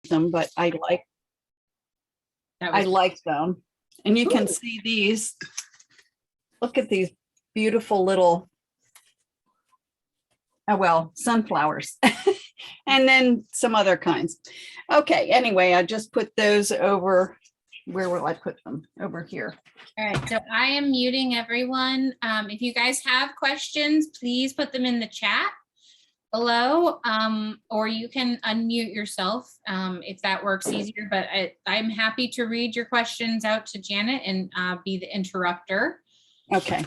them, but I like them. And you can see these. Look at these beautiful little, sunflowers. And then some other kinds. Okay, anyway, I just put those over. Where will I put them? Over here. All right, so I am muting everyone. If you guys have questions, please put them in the chat below, or you can unmute yourself if that works easier. But I'm happy to read your questions out to Janet and be the interrupter. Okay.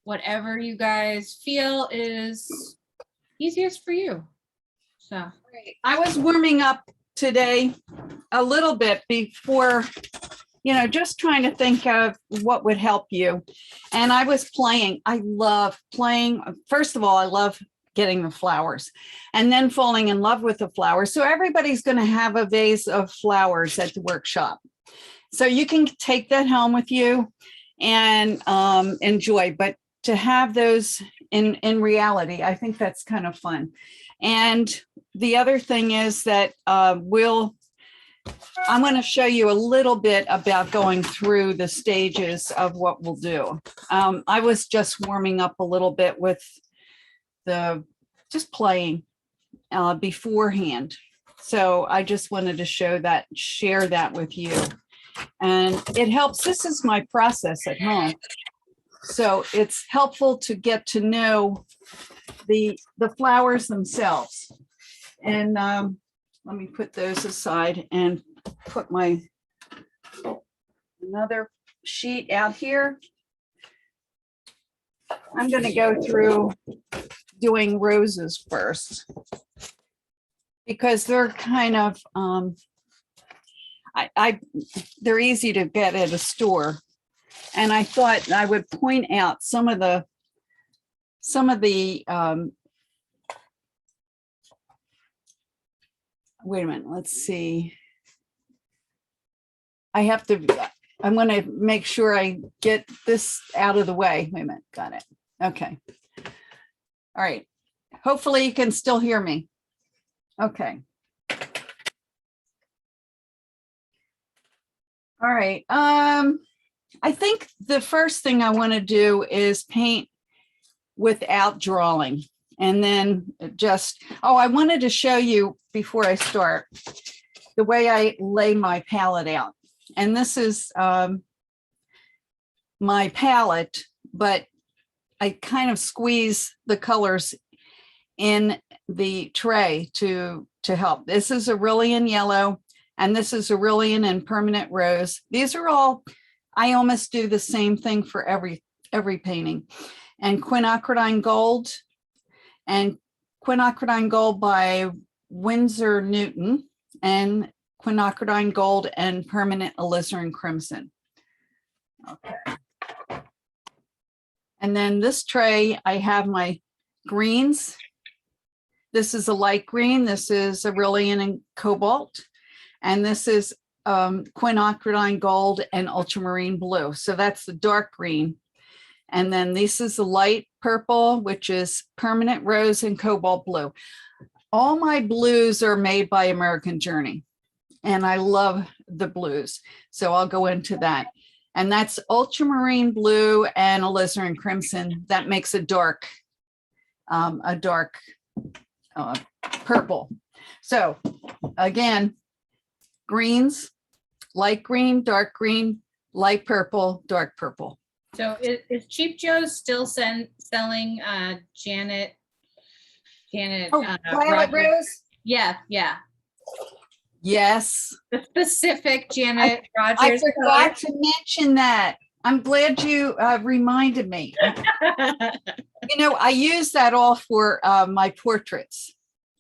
Whatever you guys feel is easiest for you. So I was warming up today a little bit before, just trying to think of what would help you. And I was playing. I love playing. First of all, I love getting the flowers and then falling in love with the flowers. So everybody's going to have a vase of flowers at the workshop. So you can take that home with you and enjoy. But to have those in reality, I think that's kind of fun. And the other thing is that I'm going to show you a little bit about going through the stages of what we'll do. I was just warming up a little bit with just playing beforehand. So I just wanted to share that with you. And it helps. This is my process at home. So it's helpful to get to know the flowers themselves. And let me put those aside and put another sheet out here. I'm going to go through doing roses first because they're kind of they're easy to get at a store. And I thought I would point out some of the wait a minute, let's see. I'm going to make sure I get this out of the way. Wait a minute, got it. Okay. All right. Hopefully you can still hear me. Okay. All right. I think the first thing I want to do is paint without drawing. And then I wanted to show you before I start the way I lay my palette out. And this is my palette, but I kind of squeeze the colors in the tray to help. This is Cerulean Yellow, and this is Cerulean and Permanent Rose. These are all, I almost do the same thing for every painting. And Quinacridine Gold, and Quinacridine Gold by Winsor Newton, and Quinacridine Gold and Permanent Alizarin Crimson. Okay. And then this tray, I have my greens. This is a light green. This is Cerulean and Cobalt. And this is Quinacridine Gold and Ultramarine Blue. So that's the dark green. And then this is the light purple, which is Permanent Rose and Cobalt Blue. All my blues are made by American Journey, and I love the blues. So I'll go into that. And that's Ultramarine Blue and Alizarin Crimson. That makes a dark purple. So again, greens, light green, dark green, light purple, dark purple. So is Cheap Joe's still selling Janet? Violet Rose? Yeah. Yes. The specific Janet Rogers. I forgot to mention that. I'm glad you reminded me. I use that all for my portraits.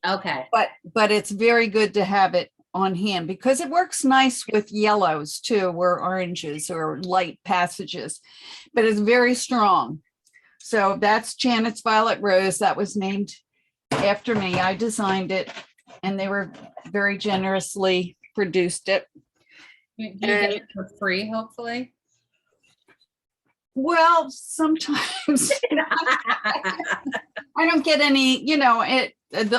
Okay. But it's very good to have it on hand because it works nice with yellows too, or oranges or light passages, but it's very strong. So that's Janet's Violet Rose. That was named after me. I designed it and they were very generously produced it. You get it for free, hopefully. Well, sometimes I don't get any,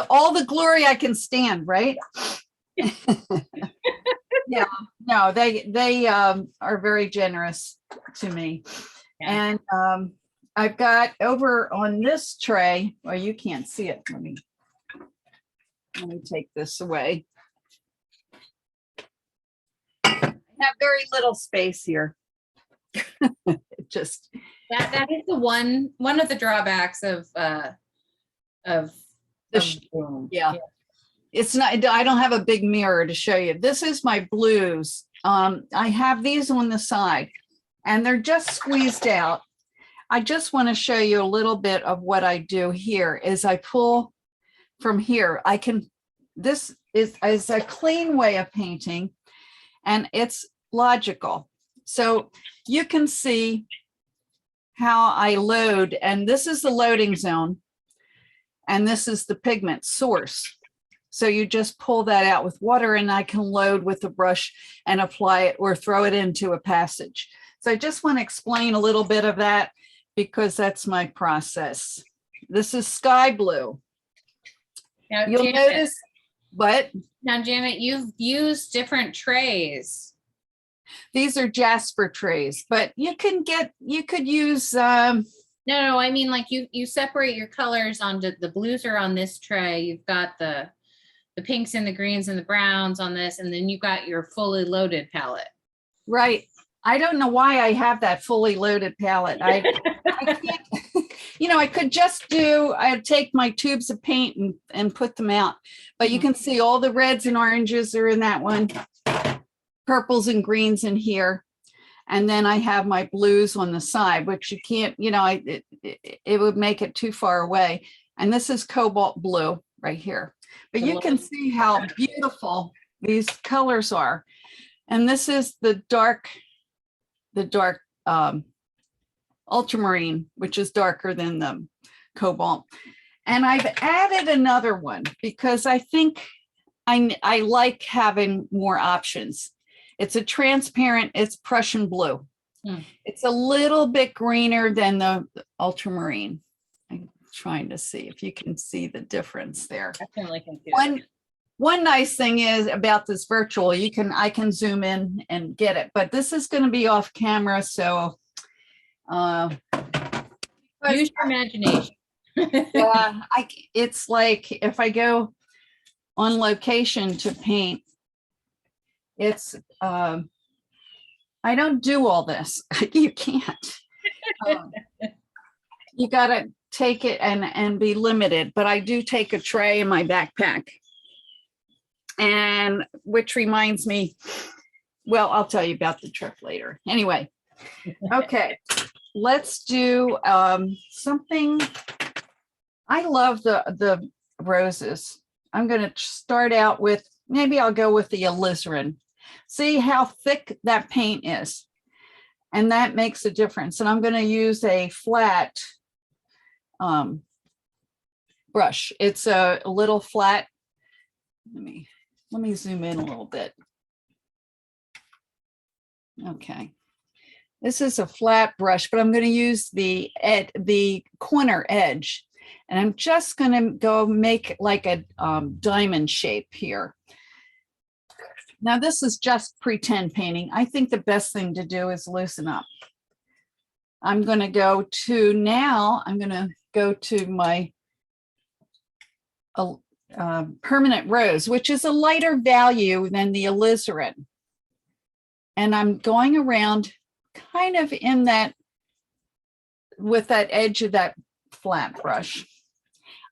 all the glory I can stand, right? Yeah, no, they are very generous to me. Yeah. And I've got over on this tray, well, you can't see it. Let me take this away. I have very little space here. It just That is the one of the drawbacks of Zoom. yeah. It's not, I don't have a big mirror to show you. This is my blues. I have these on the side and they're just squeezed out. I just want to show you a little bit of what I do here is I pull from here. This is a clean way of painting and it's logical. So you can see how I load, and this is the loading zone and this is the pigment source. So you just pull that out with water and I can load with a brush and apply it or throw it into a passage. So I just want to explain a little bit of that because that's my process. This is sky blue. Now, You'll Janet, notice, but now, Janet, you've used different trays. these are Jasper trays, but you could use, No, I mean, like you separate your colors onto the blues are on this tray. You've got the pinks and the greens and the browns on this, and then you've got your fully loaded palette. right. I don't know why I have that fully loaded palette. I can't, I could just I'd take my tubes of paint and put them out, but you can see all the reds and oranges are in that one, purples and greens in here. And then I have my blues on the side, which you can't, it would make it too far away. And this is cobalt blue right here. But you can see how beautiful these colors are. And this is the dark ultramarine, which is darker than the cobalt. And I've added another one because I think I like having more options. It's a transparent, it's Prussian blue. It's a little bit greener than the ultramarine. I'm trying to see if you can see the difference there. Definitely can see that. One nice thing is about this virtual, I can zoom in and get it, but this is going to be off camera. So use your imagination. yeah, it's like if I go on location to paint, it's I don't do all this. You can't. You got to take it and be limited, but I do take a tray in my backpack. And which reminds me, well, I'll tell you about the trip later. Anyway, okay, let's do something. I love the roses. I'm going to start out with, maybe I'll go with the alizarin. See how thick that paint is. And that makes a difference. And I'm going to use a flat brush. It's a little flat. Let me zoom in a little bit. Okay. This is a flat brush, but I'm going to use the corner edge. And I'm just going to go make like a diamond shape here. Now, this is just pretend painting. I think the best thing to do is loosen up. I'm going to go to my permanent rose, which is a lighter value than the alizarin. And I'm going around kind of in that, with that edge of that flat brush.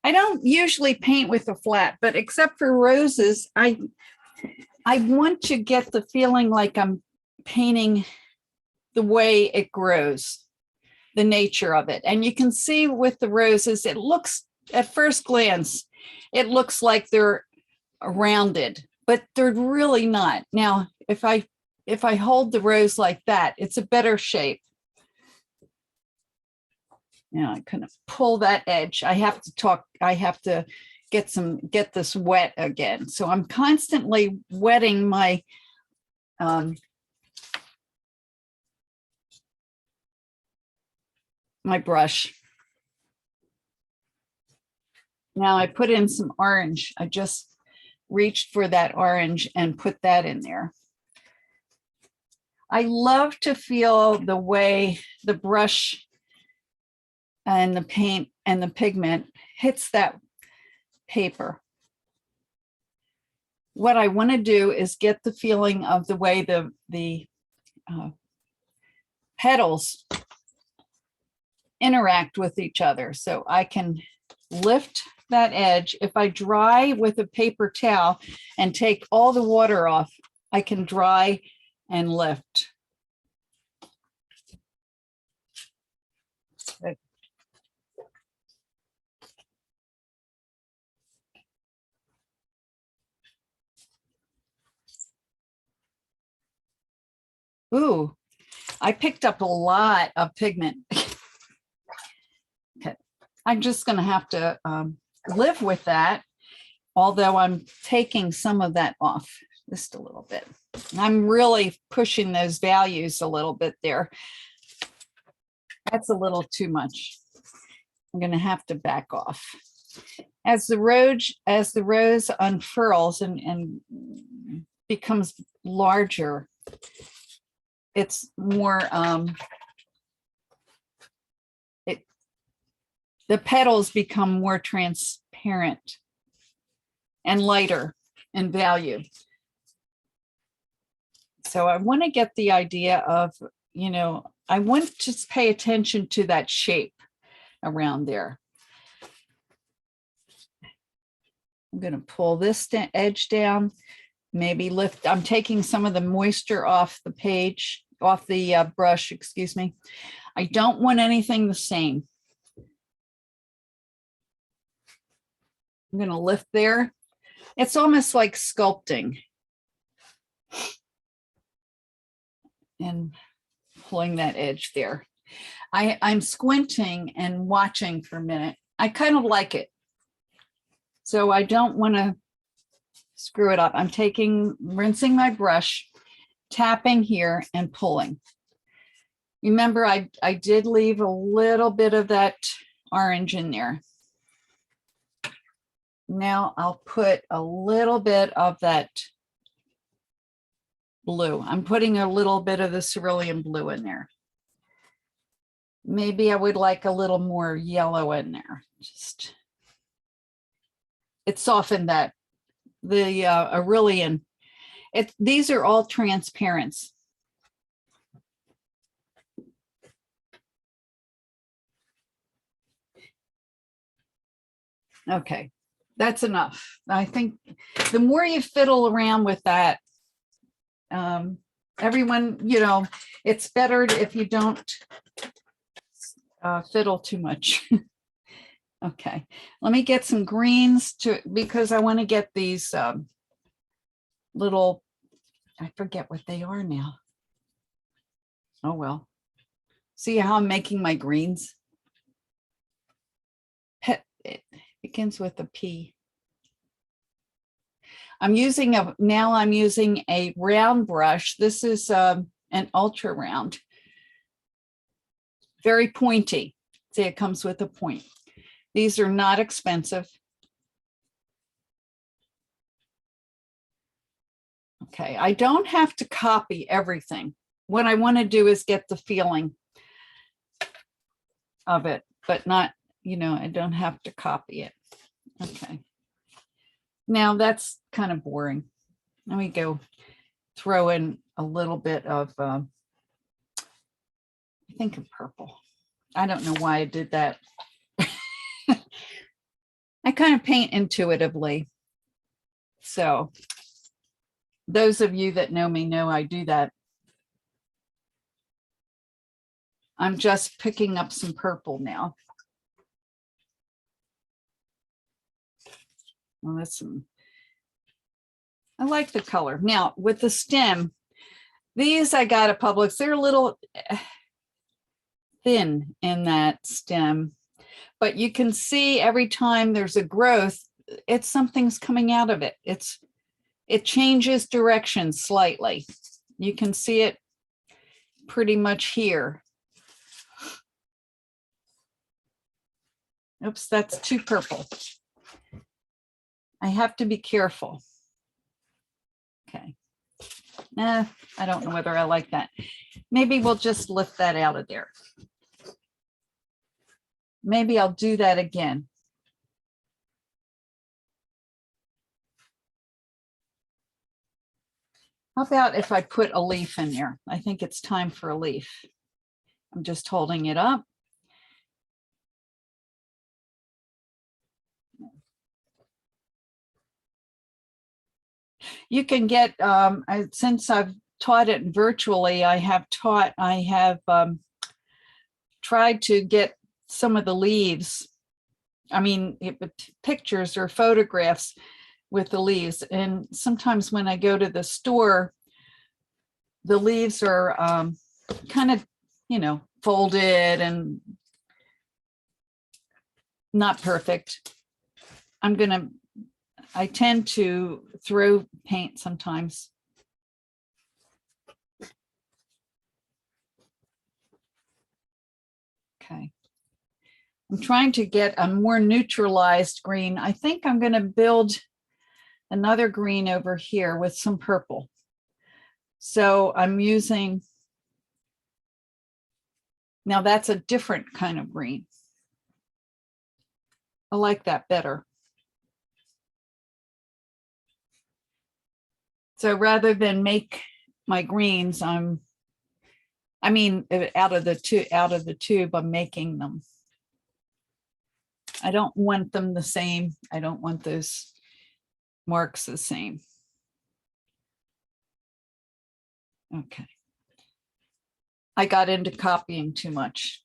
I don't usually paint with a flat, but except for roses, I want to get the feeling like I'm painting the way it grows, the nature of it. And you can see with the roses, it looks, at first glance, it looks like they're rounded, but they're really not. Now, if I hold the rose like that, it's a better shape. Now I kind of pull that edge. I have to get this wet again. So I'm constantly wetting my my brush. Now I put in some orange. I just reached for that orange and put that in there. I love to feel the way the brush and the paint and the pigment hits that paper. What I want to do is get the feeling of the way the petals interact with each other. So I can lift that edge. If I dry with a paper towel and take all the water off, I can dry and lift. Ooh, I picked up a lot of pigment. Okay, I'm just going to have to live with that, although I'm taking some of that off just a little bit. I'm really pushing those values a little bit there. That's a little too much. I'm going to have to back off. As the rose unfurls and becomes larger, it's more, the petals become more transparent and lighter in value. So I want to get the idea of, you know, I want to pay attention to that shape around there. I'm going to pull this edge down, maybe lift. I'm taking some of the moisture off the page, off the brush, excuse me. I don't want anything the same. I'm going to lift there. It's almost like sculpting. And pulling that edge there. I'm squinting and watching for a minute. I kind of like it. So I don't want to screw it up. I'm rinsing my brush, tapping here and pulling. Remember, I did leave a little bit of that orange in there. Now I'll put a little bit of that blue. I'm putting a little bit of the cerulean blue in there. Maybe I would like a little more yellow in there. Just, it softened that. The Cerulean, these are all transparents. Okay, that's enough. I think the more you fiddle around with that, everyone, you know, it's better if you don't fiddle too much. Okay, let me get some greens because I want to get these little, I forget what they are now. Oh, well. See how I'm making my greens? It begins with a P. Now I'm using a round brush. This is an ultra round. Very pointy. See, it comes with a point. These are not expensive. Okay, I don't have to copy everything. What I want to do is get the feeling of it, but not, you know, I don't have to copy it. Okay. Now that's kind of boring. Let me go throw in a little bit of, I think of purple. I don't know why I did that. I kind of paint intuitively. So those of you that know me know I do that. I'm just picking up some purple now. Well, that's I like the color. Now with the stem, these I got at Publix. They're a little thin in that stem, but you can see every time there's a growth, something's coming out of it. It changes direction slightly. You can see it pretty much here. Oops, that's too purple. I have to be careful. Okay. I don't know whether I like that. Maybe we'll just lift that out of there. Maybe I'll do that again. How about if I put a leaf in there? I think it's time for a leaf. I'm just holding it up. You can get, since I've taught it virtually, I have tried to get some of the leaves, pictures or photographs with the leaves. And sometimes when I go to the store, the leaves are kind of, folded and not perfect. I tend to throw paint sometimes. Okay. I'm trying to get a more neutralized green. I think I'm going to build another green over here with some purple. So I'm using, now that's a different kind of green. I like that better. So rather than make my greens, out of the tube, I'm making them. I don't want them the same. I don't want those marks the same. Okay. I got into copying too much.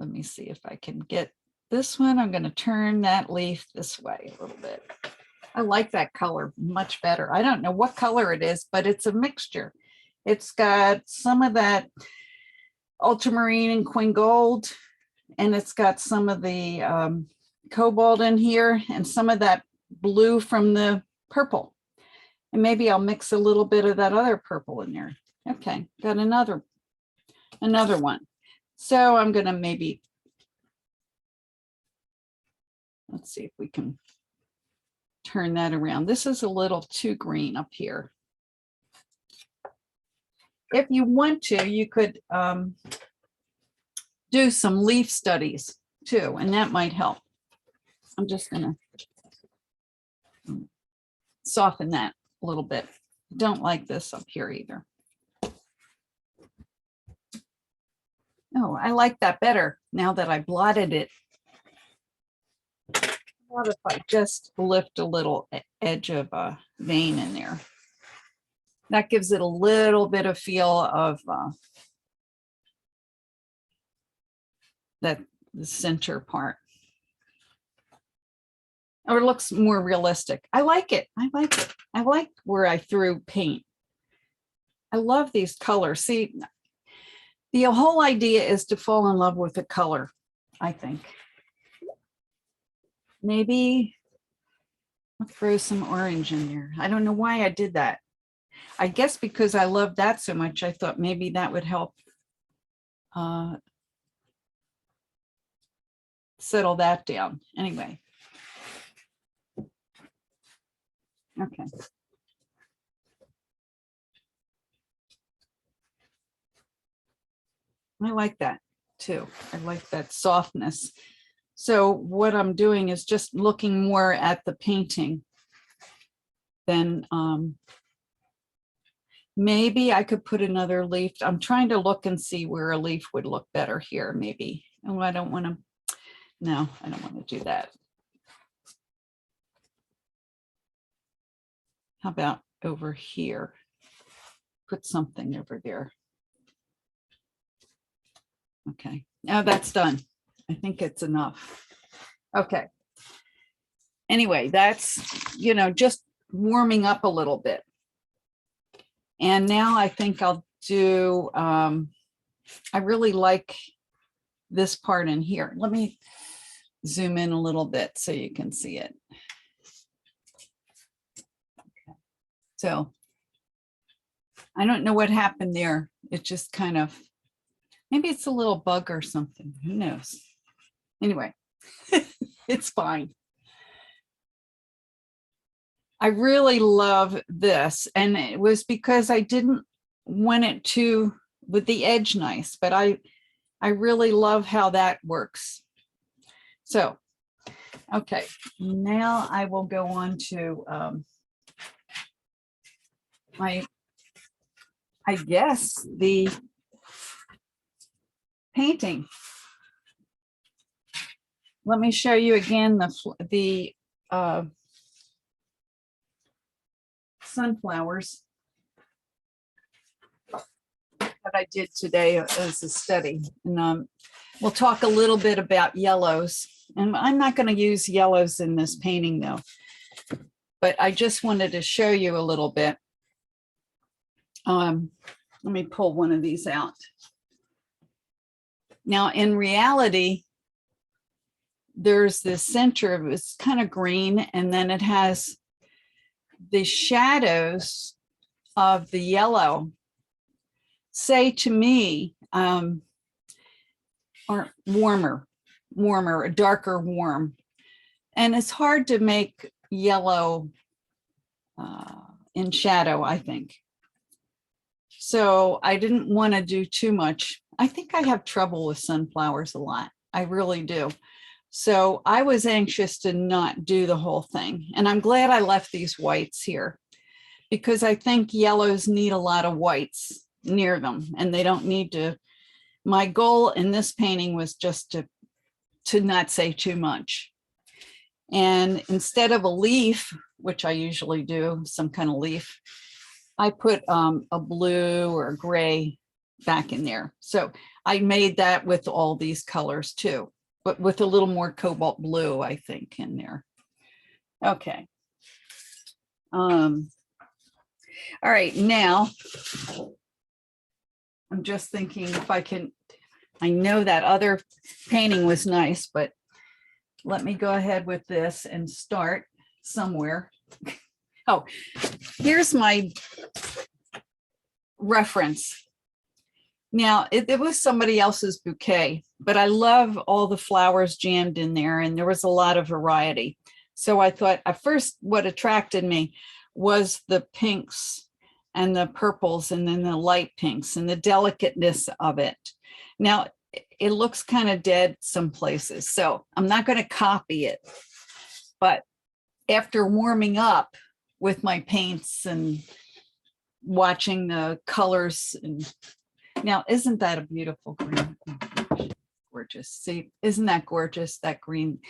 Let me see if I can get this one. I'm going to turn that leaf this way a little bit. I like that color much better. I don't know what color it is, but it's a mixture. It's got some of that ultramarine and queen gold, and it's got some of the cobalt in here and some of that blue from the purple. And maybe I'll mix a little bit of that other purple in there. Okay, got another one. So I'm going to maybe, let's see if we can turn that around. This is a little too green up here. If you want to, you could do some leaf studies too, and that might help. I'm just going to soften that a little bit. Don't like this up here either. Oh, I like that better now that I blotted it. What if I just lift a little edge of a vein in there? That gives it a little bit of feel of the center part. Or it looks more realistic. I like it. I like it. I like where I threw paint. I love these colors. See, the whole idea is to fall in love with the color, I think. Maybe I'll throw some orange in there. I don't know why I did that. I guess because I love that so much, I thought maybe that would help settle that down. Anyway. Okay. I like that too. I like that softness. So what I'm doing is just looking more at the painting than maybe I could put another leaf. I'm trying to look and see where a leaf would look better here, maybe. Oh, I don't want to. No, I don't want to do that. How about over here? Put something over there. Okay, now that's done. I think it's enough. Okay. Anyway, that's, just warming up a little bit. And now I think I'll do, I really like this part in here. Let me zoom in a little bit so you can see it. Okay. So I don't know what happened there. It just kind of, maybe it's a little bug or something. Who knows? Anyway, it's fine. I really love this, and it was because I didn't want it to with the edge nice, but I really love how that works. So, okay, now I will go on to I guess the painting. Let me show you again the sunflowers that I did today as a study. And we'll talk a little bit about yellows. And I'm not going to use yellows in this painting though, but I just wanted to show you a little bit. Let me pull one of these out. Now, in reality, there's the center of it's kind of green, and then it has the shadows of the yellow, say to me, or warmer, a darker warm. And it's hard to make yellow in shadow, I think. So I didn't want to do too much. I think I have trouble with sunflowers a lot. I really do. So I was anxious to not do the whole thing. And I'm glad I left these whites here because I think yellows need a lot of whites near them and they don't need to. My goal in this painting was just to not say too much. And instead of a leaf, which I usually do, some kind of leaf, I put a blue or a gray back in there. So I made that with all these colors too, but with a little more cobalt blue, I think, in there. Okay. All right, now I'm just thinking if I can, I know that other painting was nice, but let me go ahead with this and start somewhere. Oh, here's my reference. Now, it was somebody else's bouquet, but I love all the flowers jammed in there, and there was a lot of variety. So I thought at first what attracted me was the pinks and the purples and then the light pinks and the delicateness of it. Now, it looks kind of dead some places, so I'm not going to copy it. But after warming up with my paints and watching the colors, and now isn't that a beautiful green? Gorgeous. See, isn't that gorgeous, that green?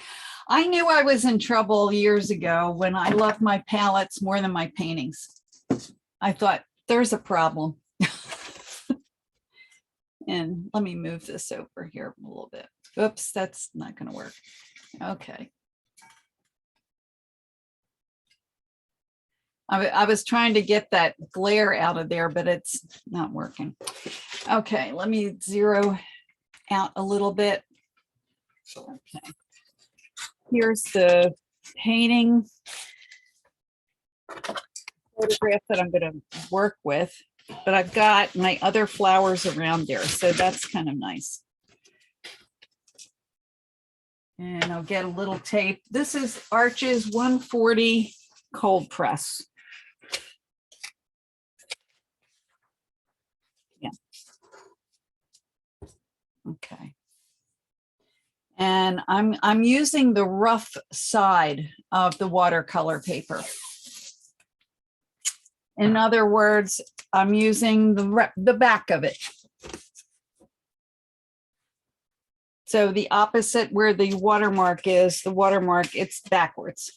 I knew I was in trouble years ago when I loved my palettes more than my paintings. I thought there's a problem. And let me move this over here a little bit. Oops, that's not going to work. Okay. I was trying to get that glare out of there, but it's not working. Okay, let me zero out a little bit. Okay. Here's the painting photograph that I'm going to work with, but I've got my other flowers around there, so that's kind of nice. And I'll get a little tape. This is Arches 140 cold press. Yeah. Okay. And I'm using the rough side of the watercolor paper. In other words, I'm using the back of it. So the opposite where the watermark is, it's backwards.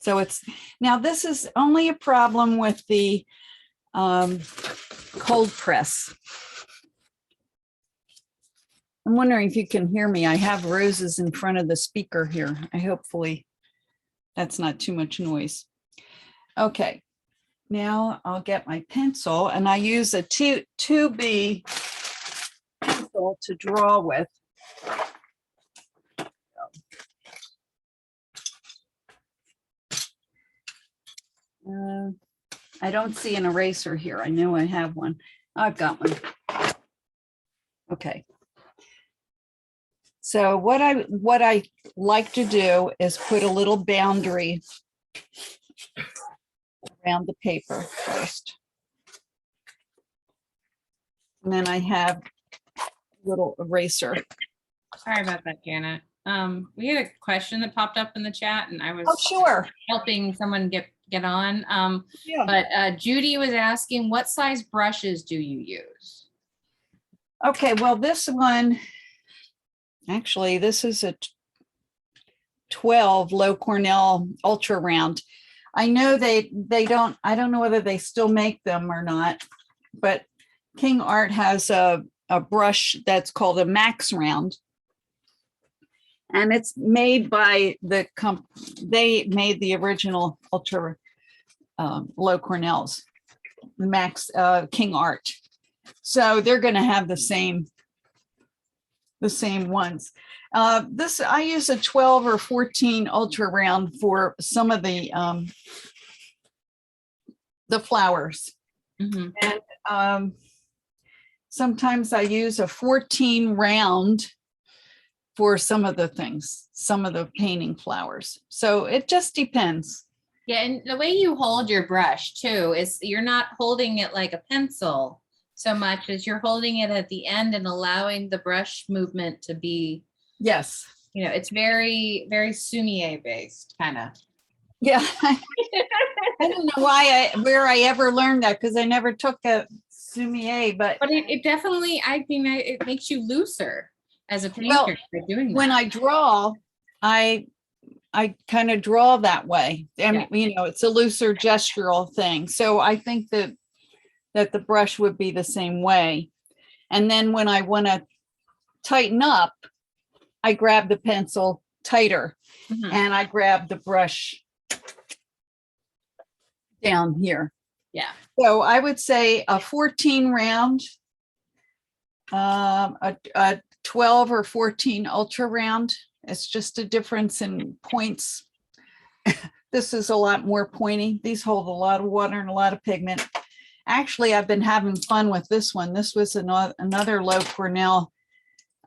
So it's, now this is only a problem with the cold press. I'm wondering if you can hear me. I have roses in front of the speaker here. Hopefully that's not too much noise. Okay, now I'll get my pencil, and I use a 2B pencil to draw with. I don't see an eraser here. I know I have one. I've got one. Okay. So what I like to do is put a little boundary around the paper first. And then I have a little eraser. Sorry about that, Janet. We had a question that popped up in the chat and I was Oh, sure. helping someone get on. Yeah. But Judy was asking, what size brushes do you use? Okay, well, this one, actually, this is a 12 Low Cornell Ultra Round. I know they don't, I don't know whether they still make them or not, but King Art has a brush that's called a Max Round. And it's made by the they made the original Ultra Low Cornells, Max King Art. So they're going to have the same ones. This, I use a 12 or 14 Ultra Round for some of the flowers. Mhm. And sometimes I use a 14 round for some of the things, some of the painting flowers. So it just depends. Yeah, and the way you hold your brush too is you're not holding it like a pencil so much as you're holding it at the end and allowing the brush movement to be, Yes. you know, it's very, very Sumier based kind of. Yeah. I don't know where I ever learned that, because I never took a Sumier, but it definitely, I mean, it makes you looser as a painter Well, by doing that. when I draw, I kind of draw that way. And you know, it's a looser gestural thing. So I think that the brush would be the same way. And then when I want to tighten up, I grab the pencil tighter and I grab the brush down here. Yeah. So I would say a 14 round, a 12 or 14 Ultra Round. It's just a difference in points. This is a lot more pointy. These hold a lot of water and a lot of pigment. Actually, I've been having fun with this one. This was another Low Cornell.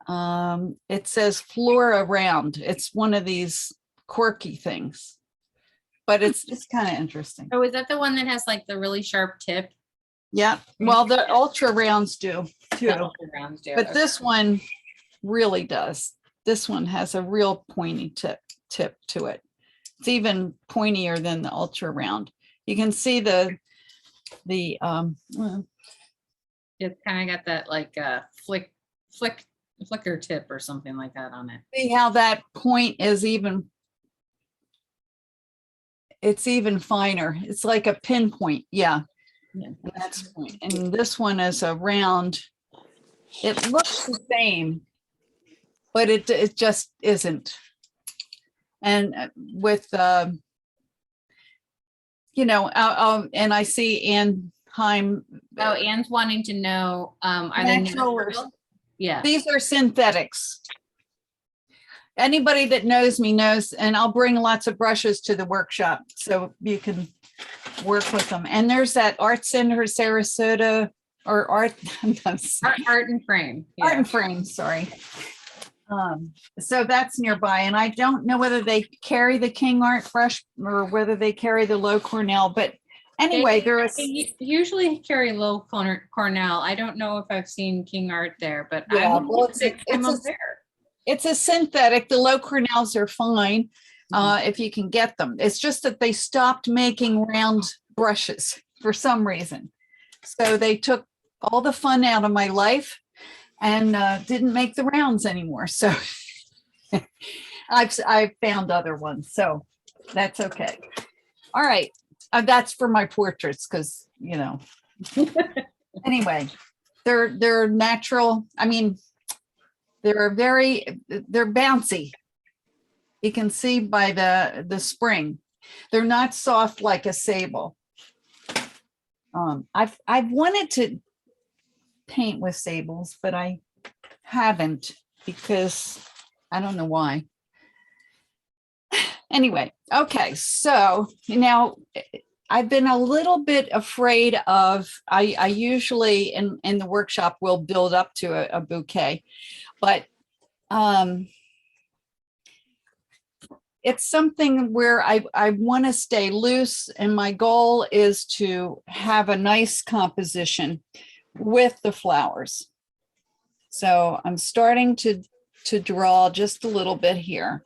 It says Flora Round. It's one of these quirky things, but it's kind of interesting. Oh, is that the one that has like the really sharp tip? Yeah, well, the Ultra Rounds do too. The Ultra Rounds do. But this one really does. This one has a real pointy tip to it. It's even pointier than the Ultra Round. You can see the it's kind of got that like flicker tip or something like that on it. See how that point is even, it's even finer. It's like a pinpoint. Yeah. That's point. And this one is a round. It looks the same, but it just isn't. And with you know, and I see Ann Heim. Oh, Anne's wanting to know, are they natural? Yeah. These are synthetics. Anybody that knows me knows, and I'll bring lots of brushes to the workshop so you can work with them. And there's that Art Center Sarasota or Art and Frame. Yeah. Art and Frame, sorry. So that's nearby, and I don't know whether they carry the King Art brush or whether they carry the Low Cornell, but anyway, they usually carry Low Cornell. I don't know if I've seen King Art there, but yeah, it's a synthetic. The Low Cornells are fine if you can get them. It's just that they stopped making round brushes for some reason. So they took all the fun out of my life and didn't make the rounds anymore. So I've found other ones, so that's okay. All right, that's for my portraits because, you know, anyway, they're natural. I mean, they're bouncy. You can see by the spring. They're not soft like a sable. I've wanted to paint with sables, but I haven't because I don't know why. Anyway, okay, so now I've been a little bit afraid of, I usually in the workshop will build up to a bouquet, but it's something where I want to stay loose, and my goal is to have a nice composition with the flowers. So I'm starting to draw just a little bit here.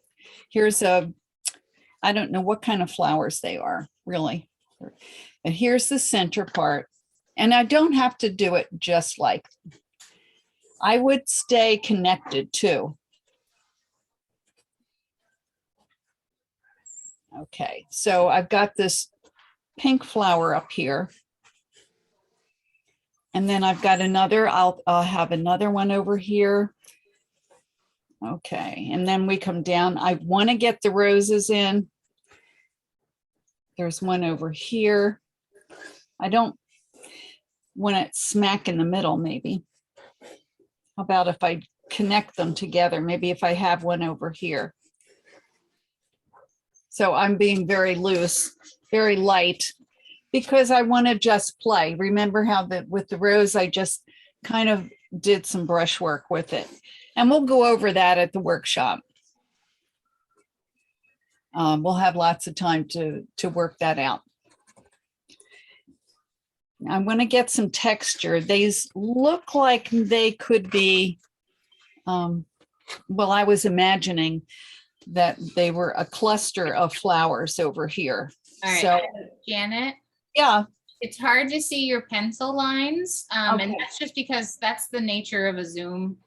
Here's I don't know what kind of flowers they are, really. And here's the center part. And I don't have to do it just like, I would stay connected too. Okay, so I've got this pink flower up here. And then I've got another, I'll have another one over here. Okay, and then we come down. I want to get the roses in. There's one over here. I don't want it smack in the middle, maybe. How about if I connect them together? Maybe if I have one over here. So I'm being very loose, very light, because I want to just play. Remember how with the rose, I just kind of did some brush work with it. And we'll go over that at the workshop. We'll have lots of time to work that out. I want to get some texture. These look like they could be, well, I was imagining that they were a cluster of flowers over here. All right, So, Janet. Yeah. It's hard to see your pencil lines, Okay. and that's just because that's the nature of Zoom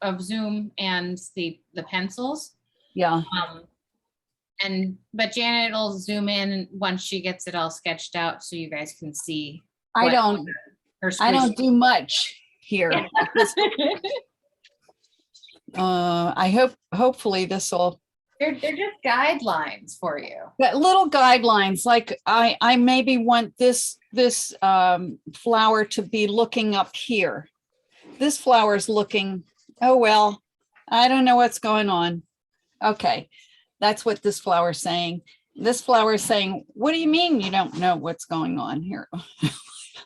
and the pencils. Yeah. But Janet will zoom in once she gets it all sketched out, so you guys can see. I don't do much here. Hopefully this will. They're just guidelines for you. That little guidelines, like I maybe want this flower to be looking up here. This flower is looking, oh, well, I don't know what's going on. Okay, that's what this flower is saying. This flower is saying, what do you mean you don't know what's going on here?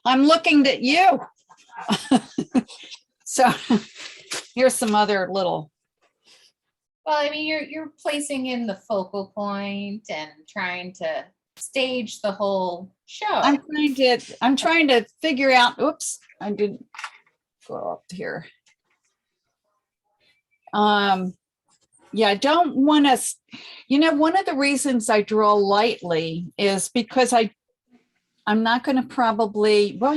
I'm looking at you. So here's some other little. Well, I mean, you're placing in the focal point and trying to stage the whole show. I'm trying to figure out, oops, I didn't go up here. Yeah, I don't want to, one of the reasons I draw lightly is because I'm not going to probably, well,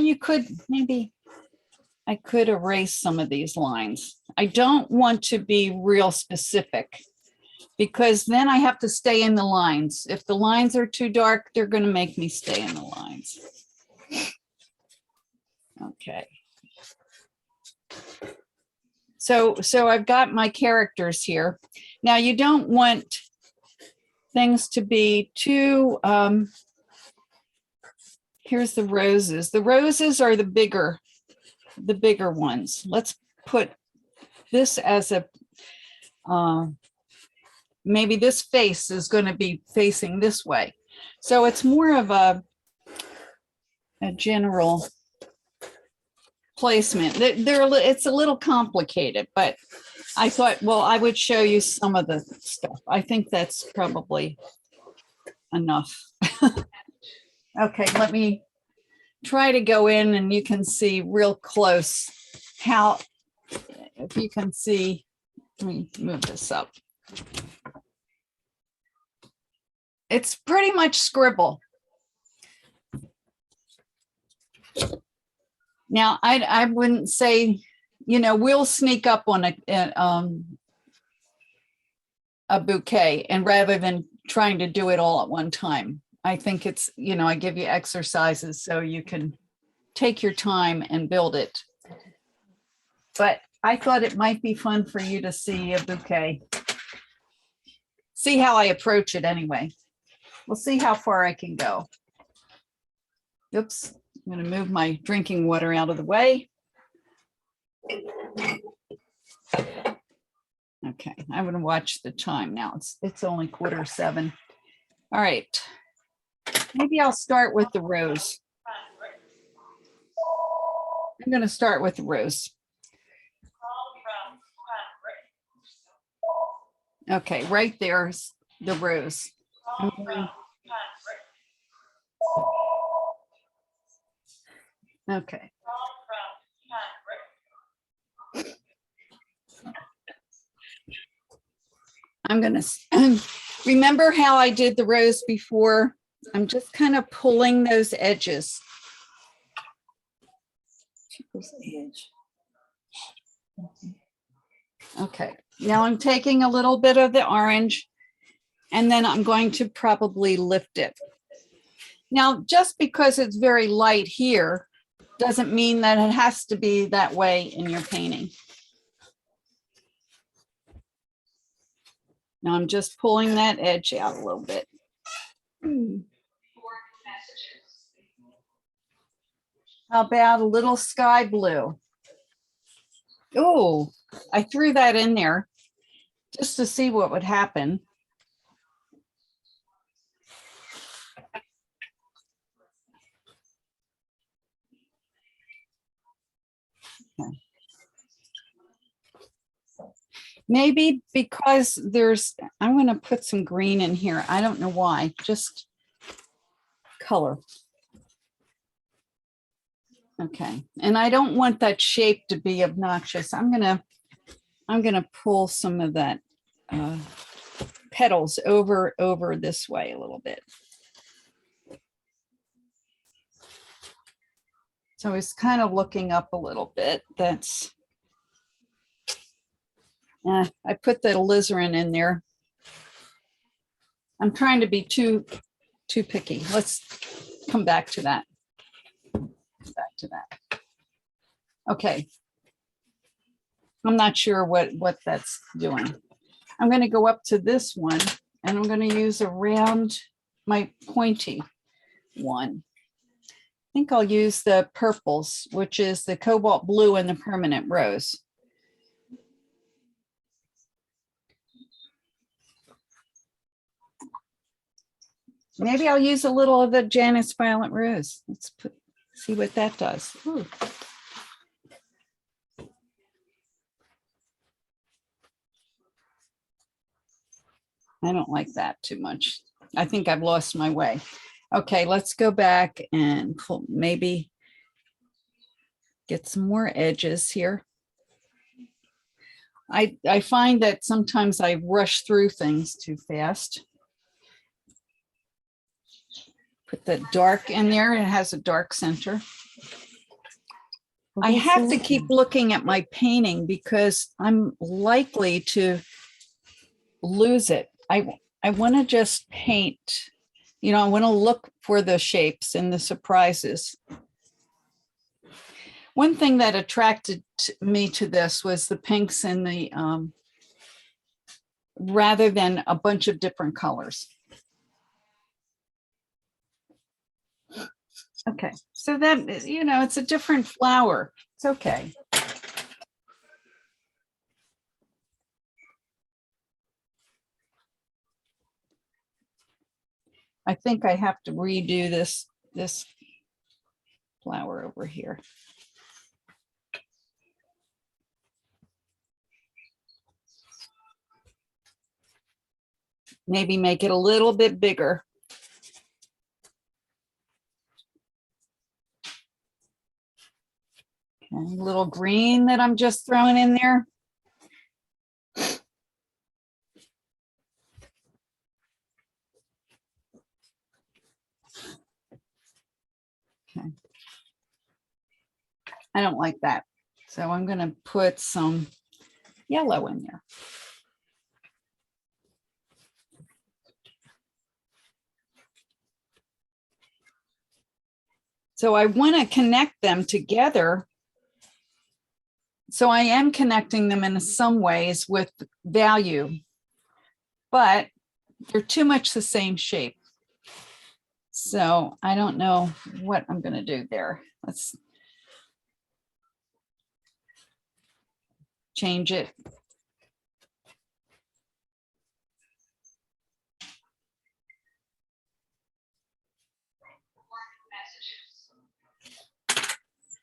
maybe I could erase some of these lines. I don't want to be real specific because then I have to stay in the lines. If the lines are too dark, they're going to make me stay in the lines. Okay. So I've got my characters here. Now you don't want things to be too, here's the roses. The roses are the bigger ones. Let's put this as a, maybe this face is going to be facing this way. So it's more of a general placement. It's a little complicated, but I thought, well, I would show you some of the stuff. I think that's probably enough. Okay, let me try to go in and you can see real close how, if you can see, let me move this up. It's pretty much scribble. Now, I wouldn't say, we'll sneak up on a bouquet, and rather than trying to do it all at one time. I think it's, I give you exercises so you can take your time and build it. But I thought it might be fun for you to see a bouquet. See how I approach it anyway. We'll see how far I can go. Oops, I'm going to move my drinking water out of the way. Okay, I'm going to watch the time now. It's only 6:45. All right. Maybe I'll start with the rose. I'm going to start with the rose. Okay, right there's the rose. Okay. I'm going to remember how I did the rose before. I'm just kind of pulling those edges. Okay, now I'm taking a little bit of the orange and then I'm going to probably lift it. Now, just because it's very light here doesn't mean that it has to be that way in your painting. Now I'm just pulling that edge out a little bit. How about a little sky blue? Oh, I threw that in there just to see what would happen. Okay. Maybe because I'm going to put some green in here. I don't know why, just color. Okay, and I don't want that shape to be obnoxious. I'm gonna pull some of that petals over this way a little bit. So it's kind of looking up a little bit. That's I put the alizarin in there. I'm trying to be too picky. Let's come back to that. Back to that. Okay. I'm not sure what that's doing. I'm going to go up to this one and I'm going to use around my pointy one. I think I'll use the purples, which is the cobalt blue and the permanent rose. Maybe I'll use a little of the Janet's Violet Rose. Let's see what that does. Ooh. I don't like that too much. I think I've lost my way. Okay, let's go back and maybe get some more edges here. I find that sometimes I rush through things too fast. Put the dark in there. It has a dark center. I have to keep looking at my painting because I'm likely to lose it. I want to just paint, you know, I want to look for the shapes and the surprises. One thing that attracted me to this was the pinks and the, rather than a bunch of different colors. Okay, so that, you know, it's a different flower. It's okay. I think I have to redo this flower over here. Maybe make it a little bit bigger. Okay, a little green that I'm just throwing in there. Okay. I don't like that. So I'm going to put some yellow in there. So I want to connect them together. So I am connecting them in some ways with value, but they're too much the same shape. So I don't know what I'm going to do there. Let's change it.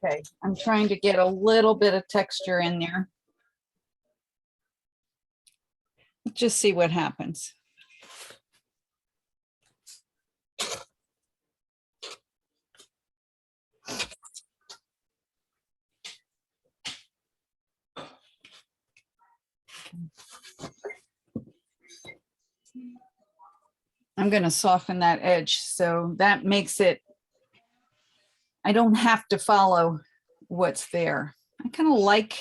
Okay, I'm trying to get a little bit of texture in there. Let's just see what happens. I'm going to soften that edge. So that makes it, I don't have to follow what's there. I kind of like,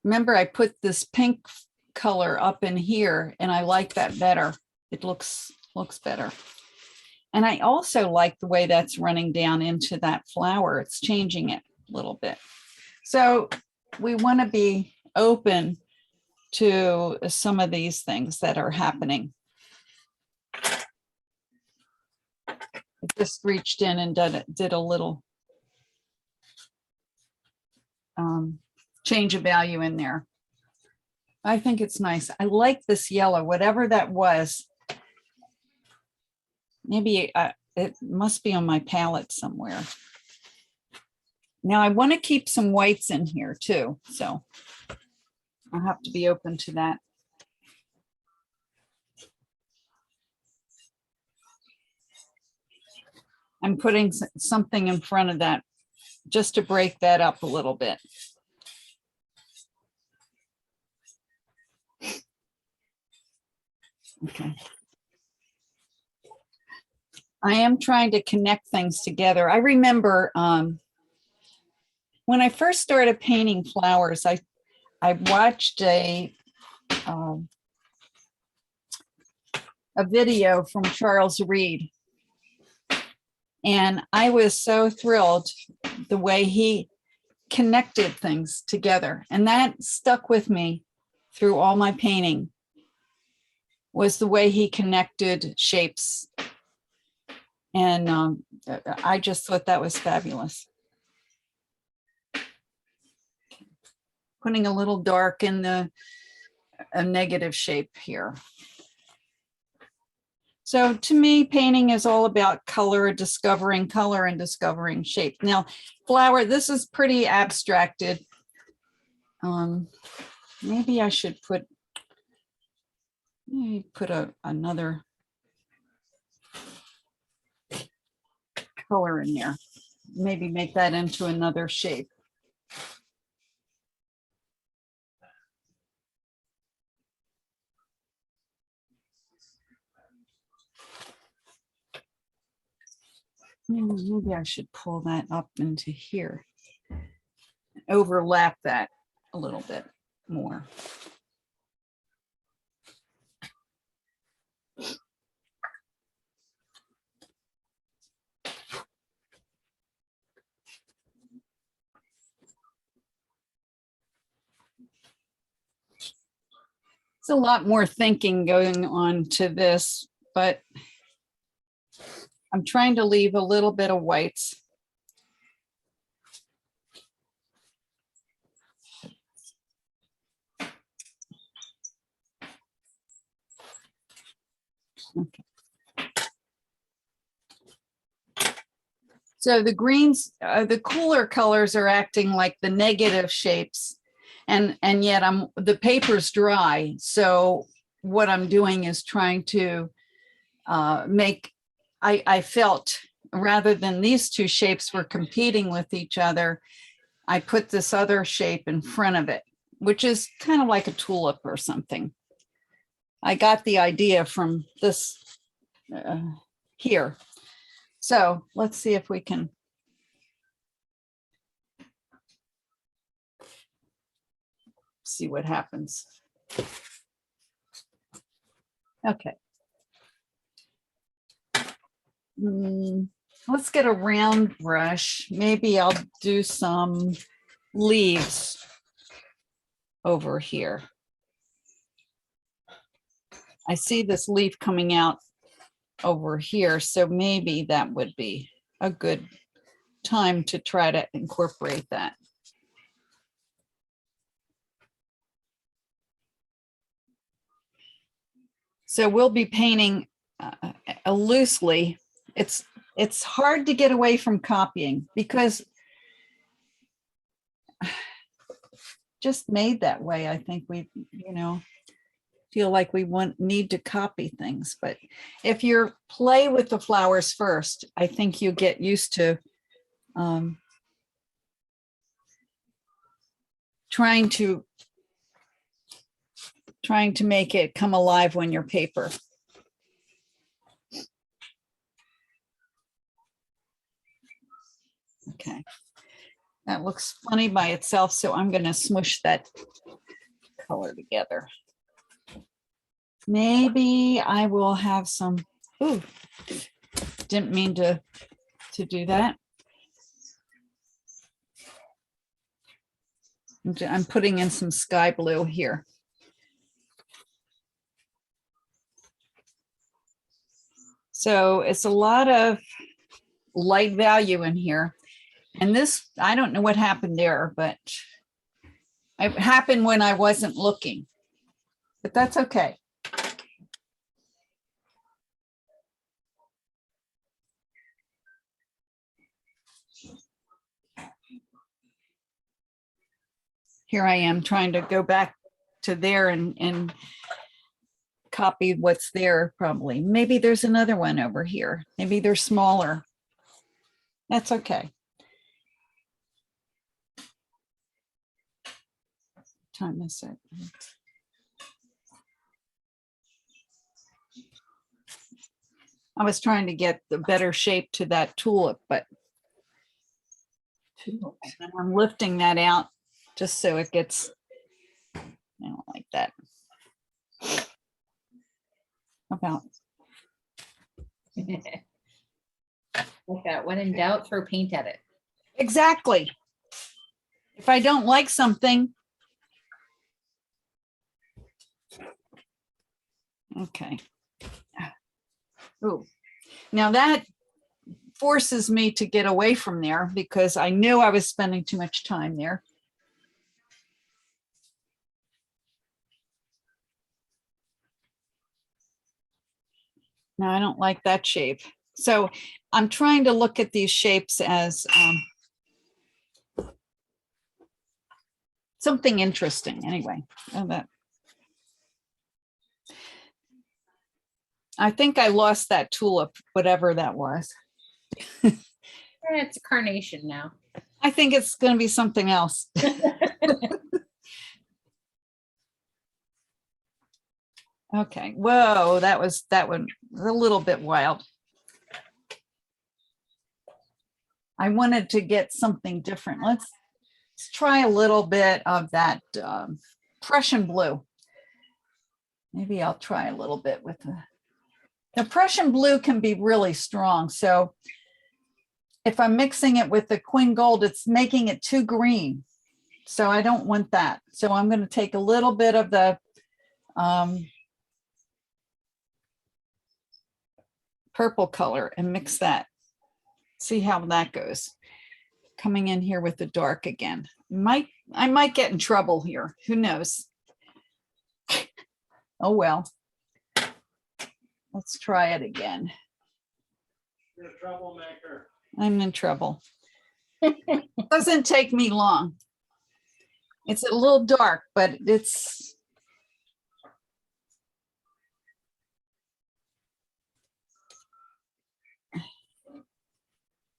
remember I put this pink color up in here and I like that better. It looks better. And I also like the way that's running down into that flower. It's changing it a little bit. So we want to be open to some of these things that are happening. I just reached in and did a little change of value in there. I think it's nice. I like this yellow, whatever that was. Maybe it must be on my palette somewhere. Now I want to keep some whites in here too, so I'll have to be open to that. I'm putting something in front of that just to break that up a little bit. Okay. I am trying to connect things together. I remember when I first started painting flowers, I watched a video from Charles Reed. And I was so thrilled the way he connected things together. And that stuck with me through all my painting, was the way he connected shapes. And I just thought that was fabulous. Putting a little dark in a negative shape here. So to me, painting is all about color and discovering shape. Now, flower, this is pretty abstracted. Maybe I should put another color in there. Maybe make that into another shape. Maybe I should pull that up into here, overlap that a little bit more. It's a lot more thinking going on to this, but I'm trying to leave a little bit of whites. Okay. So the greens, the cooler colors are acting like the negative shapes, and yet the paper's dry. So what I'm doing is trying to make, I felt rather than these two shapes were competing with each other, I put this other shape in front of it, which is kind of like a tulip or something. I got the idea from this here. So let's see if we can. See what happens. Okay. Let's get a round brush. Maybe I'll do some leaves over here. I see this leaf coming out over here, so maybe that would be a good time to try to incorporate that. So we'll be painting loosely. It's hard to get away from copying because just made that way. I think we, feel like we need to copy things. But if you play with the flowers first, I think you get used to trying to make it come alive when your paper. Okay. That looks funny by itself, so I'm going to smush that color together. Maybe I will have some, ooh, didn't mean to do that. I'm putting in some sky blue here. So it's a lot of light value in here. And this, I don't know what happened there, but it happened when I wasn't looking, but that's okay. Here I am trying to go back to there and copy what's there probably. Maybe there's another one over here. Maybe they're smaller. That's okay. Time is it? I was trying to get the better shape to that tulip, but I'm lifting that out just so it gets, I don't like that. How about? Like that, when in doubt, throw paint at it. Exactly. If I don't like something. Okay. Oh, now that forces me to get away from there because I knew I was spending too much time there. No, I don't like that shape. So I'm trying to look at these shapes as something interesting anyway. I think I lost that tulip, whatever that was. It's a carnation now. I think it's going to be something else. Okay. Whoa, that one was a little bit wild. I wanted to get something different. Let's try a little bit of that Prussian blue. Maybe I'll try a little bit with the Prussian blue can be really strong. So if I'm mixing it with the Queen Gold, it's making it too green. So I don't want that. So I'm going to take a little bit of the purple color and mix that. See how that goes. Coming in here with the dark again. I might get in trouble here. Who knows? Oh, well. Let's try it again. You're a troublemaker. I'm in trouble. Doesn't take me long. It's a little dark, but it's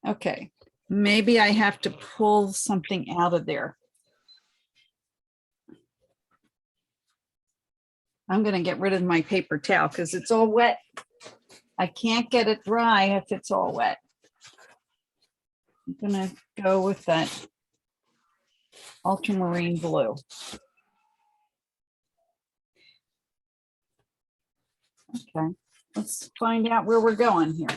okay. Maybe I have to pull something out of there. I'm going to get rid of my paper towel because it's all wet. I can't get it dry if it's all wet. I'm going to go with that ultramarine blue. Okay, let's find out where we're going here.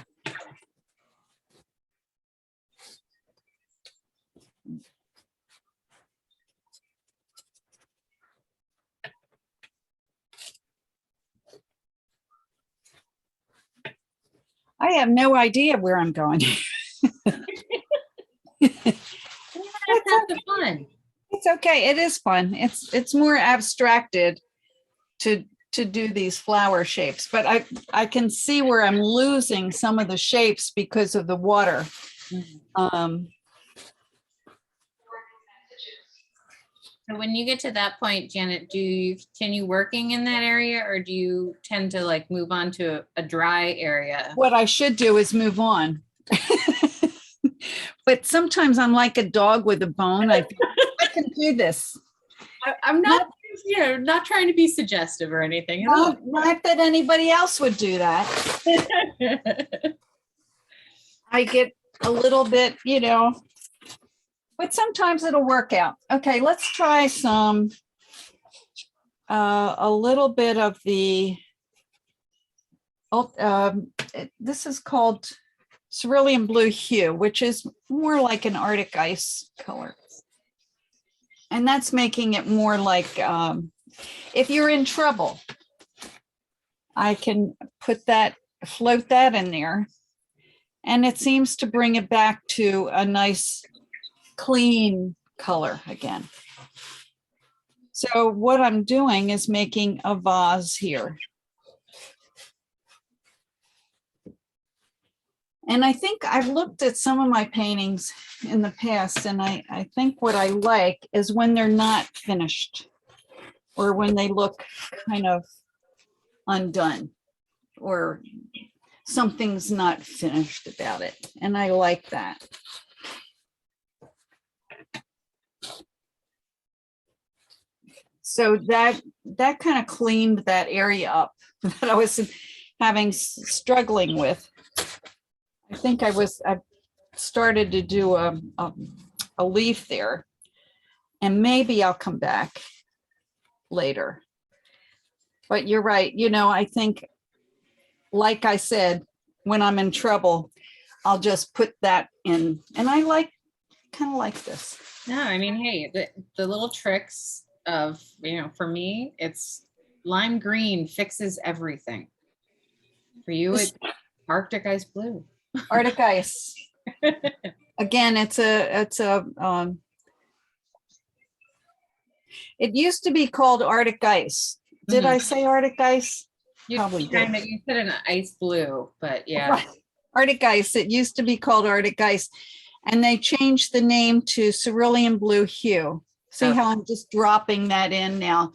I have no idea where I'm going. That's the fun. It's okay. It is fun. It's more abstracted to do these flower shapes, but I can see where I'm losing some of the shapes because of the water. So when you get to that point, Janet, do you continue working in that area or do you tend to like move on to a dry area? What I should do is move on. But sometimes I'm like a dog with a bone. I can do this. I'm not, not trying to be suggestive or anything. Not that anybody else would do that. I get a little bit, but sometimes it'll work out. Okay, let's try some, a little bit of the, this is called Cerulean Blue Hue, which is more like an Arctic ice color. And that's making it more like, if you're in trouble, I can put that, float that in there. And it seems to bring it back to a nice, clean color again. So what I'm doing is making a vase here. And I think I've looked at some of my paintings in the past, and I think what I like is when they're not finished or when they look kind of undone or something's not finished about it. And I like that. So that kind of cleaned that area up that I was struggling with. I think I started to do a leaf there, and maybe I'll come back later. But you're right. You know, I think, like I said, when I'm in trouble, I'll just put that in. And I kind of like this. No, I mean, hey, the little tricks of, you know, for me, it's lime green fixes everything. For you, it's Arctic ice blue. Arctic ice. Again, it used to be called Arctic ice. Did I say Arctic ice? You Probably kind did. of, you said an ice blue, but yeah. Right. Arctic ice. It used to be called Arctic ice, and they changed the name to Cerulean Blue Hue. See how I'm just dropping that in now.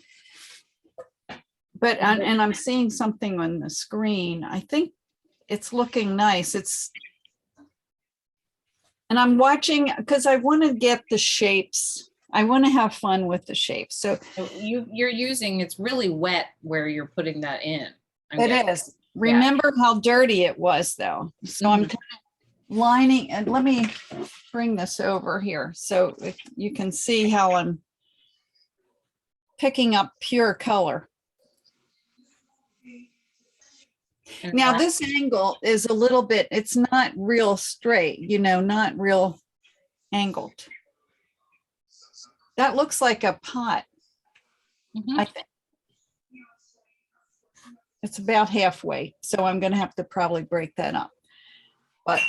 But and I'm seeing something on the screen. I think it's looking nice. And I'm watching because I want to get the shapes. I want to have fun with the shapes. So you're using, it's really wet where you're putting that in. It is. Remember how dirty it was though. So I'm kind of lining, and let me bring this over here so you can see how I'm picking up pure color. Now this angle is a little bit, it's not real straight, you know, not real angled. That looks like a pot. I think it's about halfway, so I'm going to have to probably break that up. But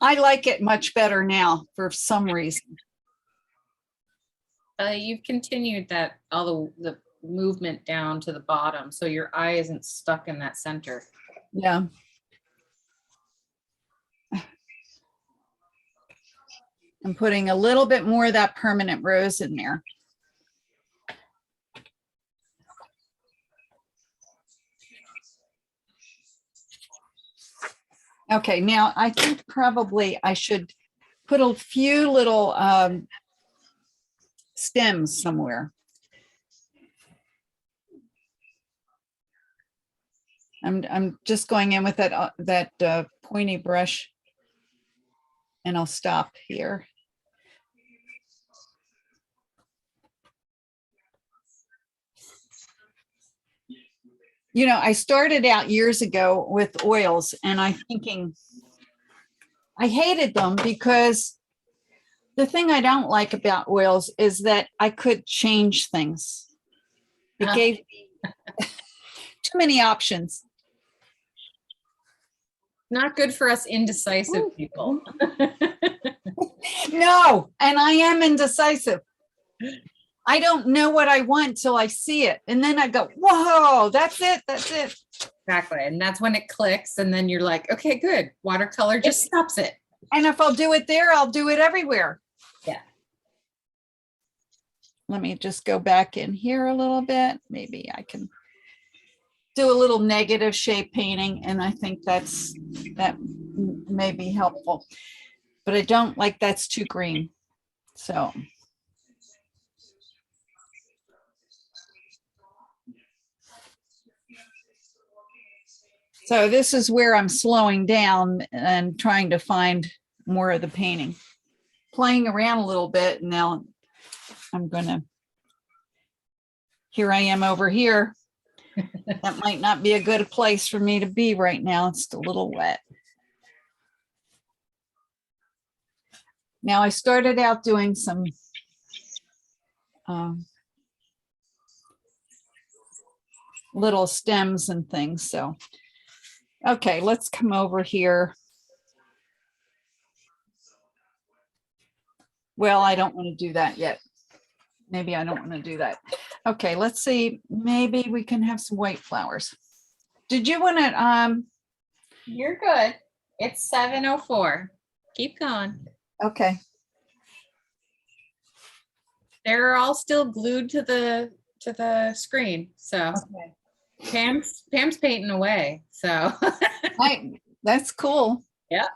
I like it much better now for some reason. You've continued that, all the movement down to the bottom, so your eye isn't stuck in that center. Yeah. I'm putting a little bit more of that permanent rose in there. Okay, now I think probably I should put a few little stems somewhere. I'm just going in with that pointy brush, and I'll stop here. You know, I started out years ago with oils, and I hated them because the thing I don't like about oils is that I could change things. It gave me too many options. Not good for us indecisive people. No, and I am indecisive. I don't know what I want till I see it. And then I go, whoa, that's it. That's it. Exactly. And that's when it clicks. And then you're like, okay, good. Watercolor just stops it. And if I'll do it there, I'll do it everywhere. Yeah. Let me just go back in here a little bit. Maybe I can do a little negative shape painting. And I think that may be helpful. But I don't like that's too green. So. So this is where I'm slowing down and trying to find more of the painting. Playing around a little bit, and now I'm gonna, here I am over here. That might not be a good place for me to be right now. It's a little wet. Now I started out doing some little stems and things. So, okay, let's come over here. Well, I don't want to do that yet. Maybe I don't want to do that. Okay, let's see. Maybe we can have some white flowers. Did you want to, You're good. It's 7:04. Keep going. okay. They're all still glued to the screen. So Okay. Pam's painting away. So That's cool. yeah.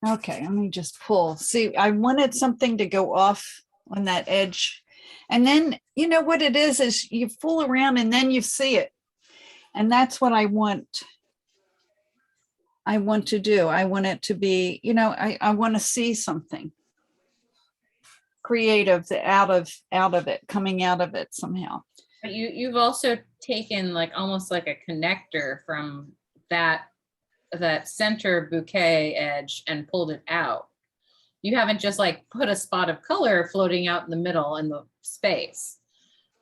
Okay, let me just pull. See, I wanted something to go off on that edge. And then, you know what it is you fool around and then you see it. And that's what I want. I want to do. I want it to be, you know, I want to see something creative out of it, coming out of it somehow. But you've also taken like almost like a connector from that center bouquet edge and pulled it out. You haven't just like put a spot of color floating out in the middle in the space.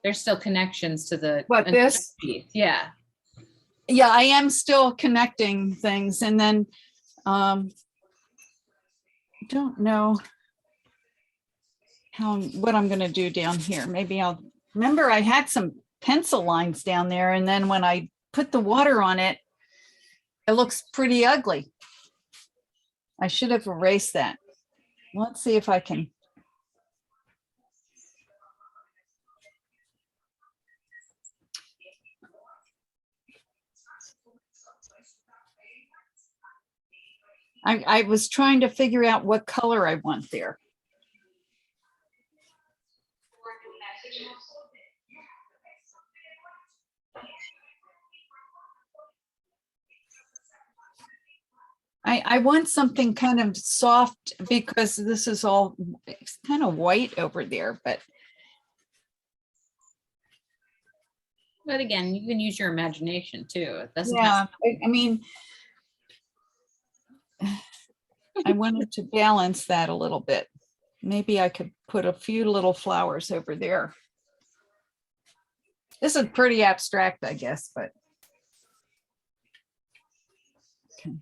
There's still connections to the What, this? piece. Yeah. Yeah, I am still connecting things, and then don't know what I'm going to do down here. Maybe I'll remember I had some pencil lines down there, and then when I put the water on it, it looks pretty ugly. I should have erased that. Let's see if I can. I was trying to figure out what color I want there. I want something kind of soft because this is all it's kind of white over there, but Again, you can use your imagination too. It doesn't yeah, I mean, I wanted to balance that a little bit. Maybe I could put a few little flowers over there. This is pretty abstract, I guess, but okay.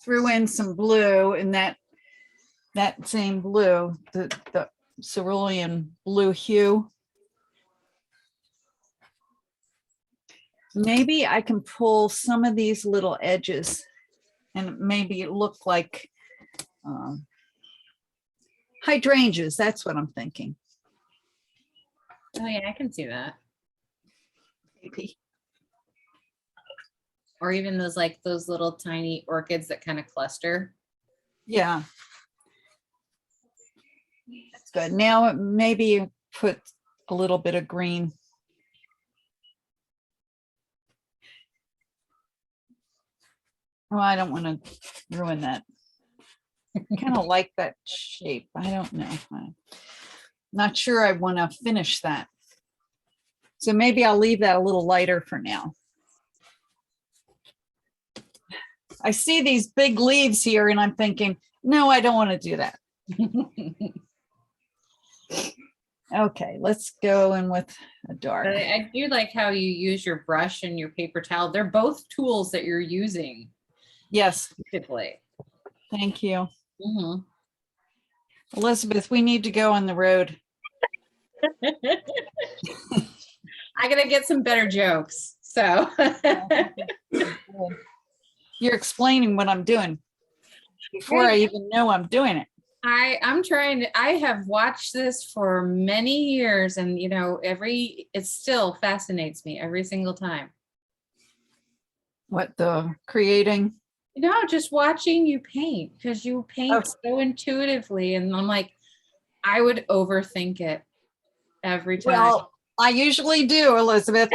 Threw in some blue, and that same blue, the Cerulean Blue Hue. Maybe I can pull some of these little edges and maybe it look like hydrangeas. That's what I'm thinking. Oh yeah, I can see that. Maybe. Or even those like those little tiny orchids that kind of cluster. Yeah. That's good. Now maybe put a little bit of green. Oh, I don't want to ruin that. I kind of like that shape. I don't know. I'm not sure I want to finish that. So maybe I'll leave that a little lighter for now. I see these big leaves here and I'm thinking, no, I don't want to do that. Okay, let's go in with a dark. But I do like how you use your brush and your paper towel. They're both tools that you're using. Yes, Beautifully. thank you. Mm-hmm. Elizabeth, we need to go on the road. I gotta get some better jokes. So You're explaining what I'm doing before I even know I'm doing it. I'm trying to, I have watched this for many years and you know, it still fascinates me every single time. What the creating? Just watching you paint, because you paint so intuitively, and I'm like, I would overthink it every time. Well, I usually do, Elizabeth.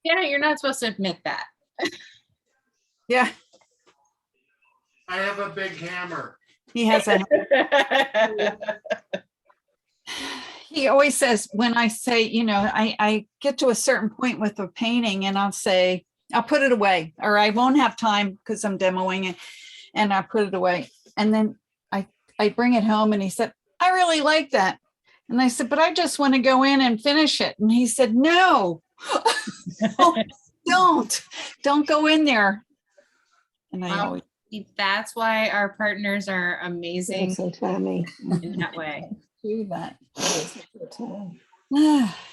Yeah, you're not supposed to admit that. Yeah, I have a big hammer. he has a, he always says when I say, I get to a certain point with a painting and I'll say, I'll put it away, or I won't have time because I'm demoing it, and I put it away. And then I bring it home and he said, I really like that. And I said, but I just want to go in and finish it. And he said, no, don't go in there. And I always That's why our partners are amazing So Tammy. in that way. do that. That's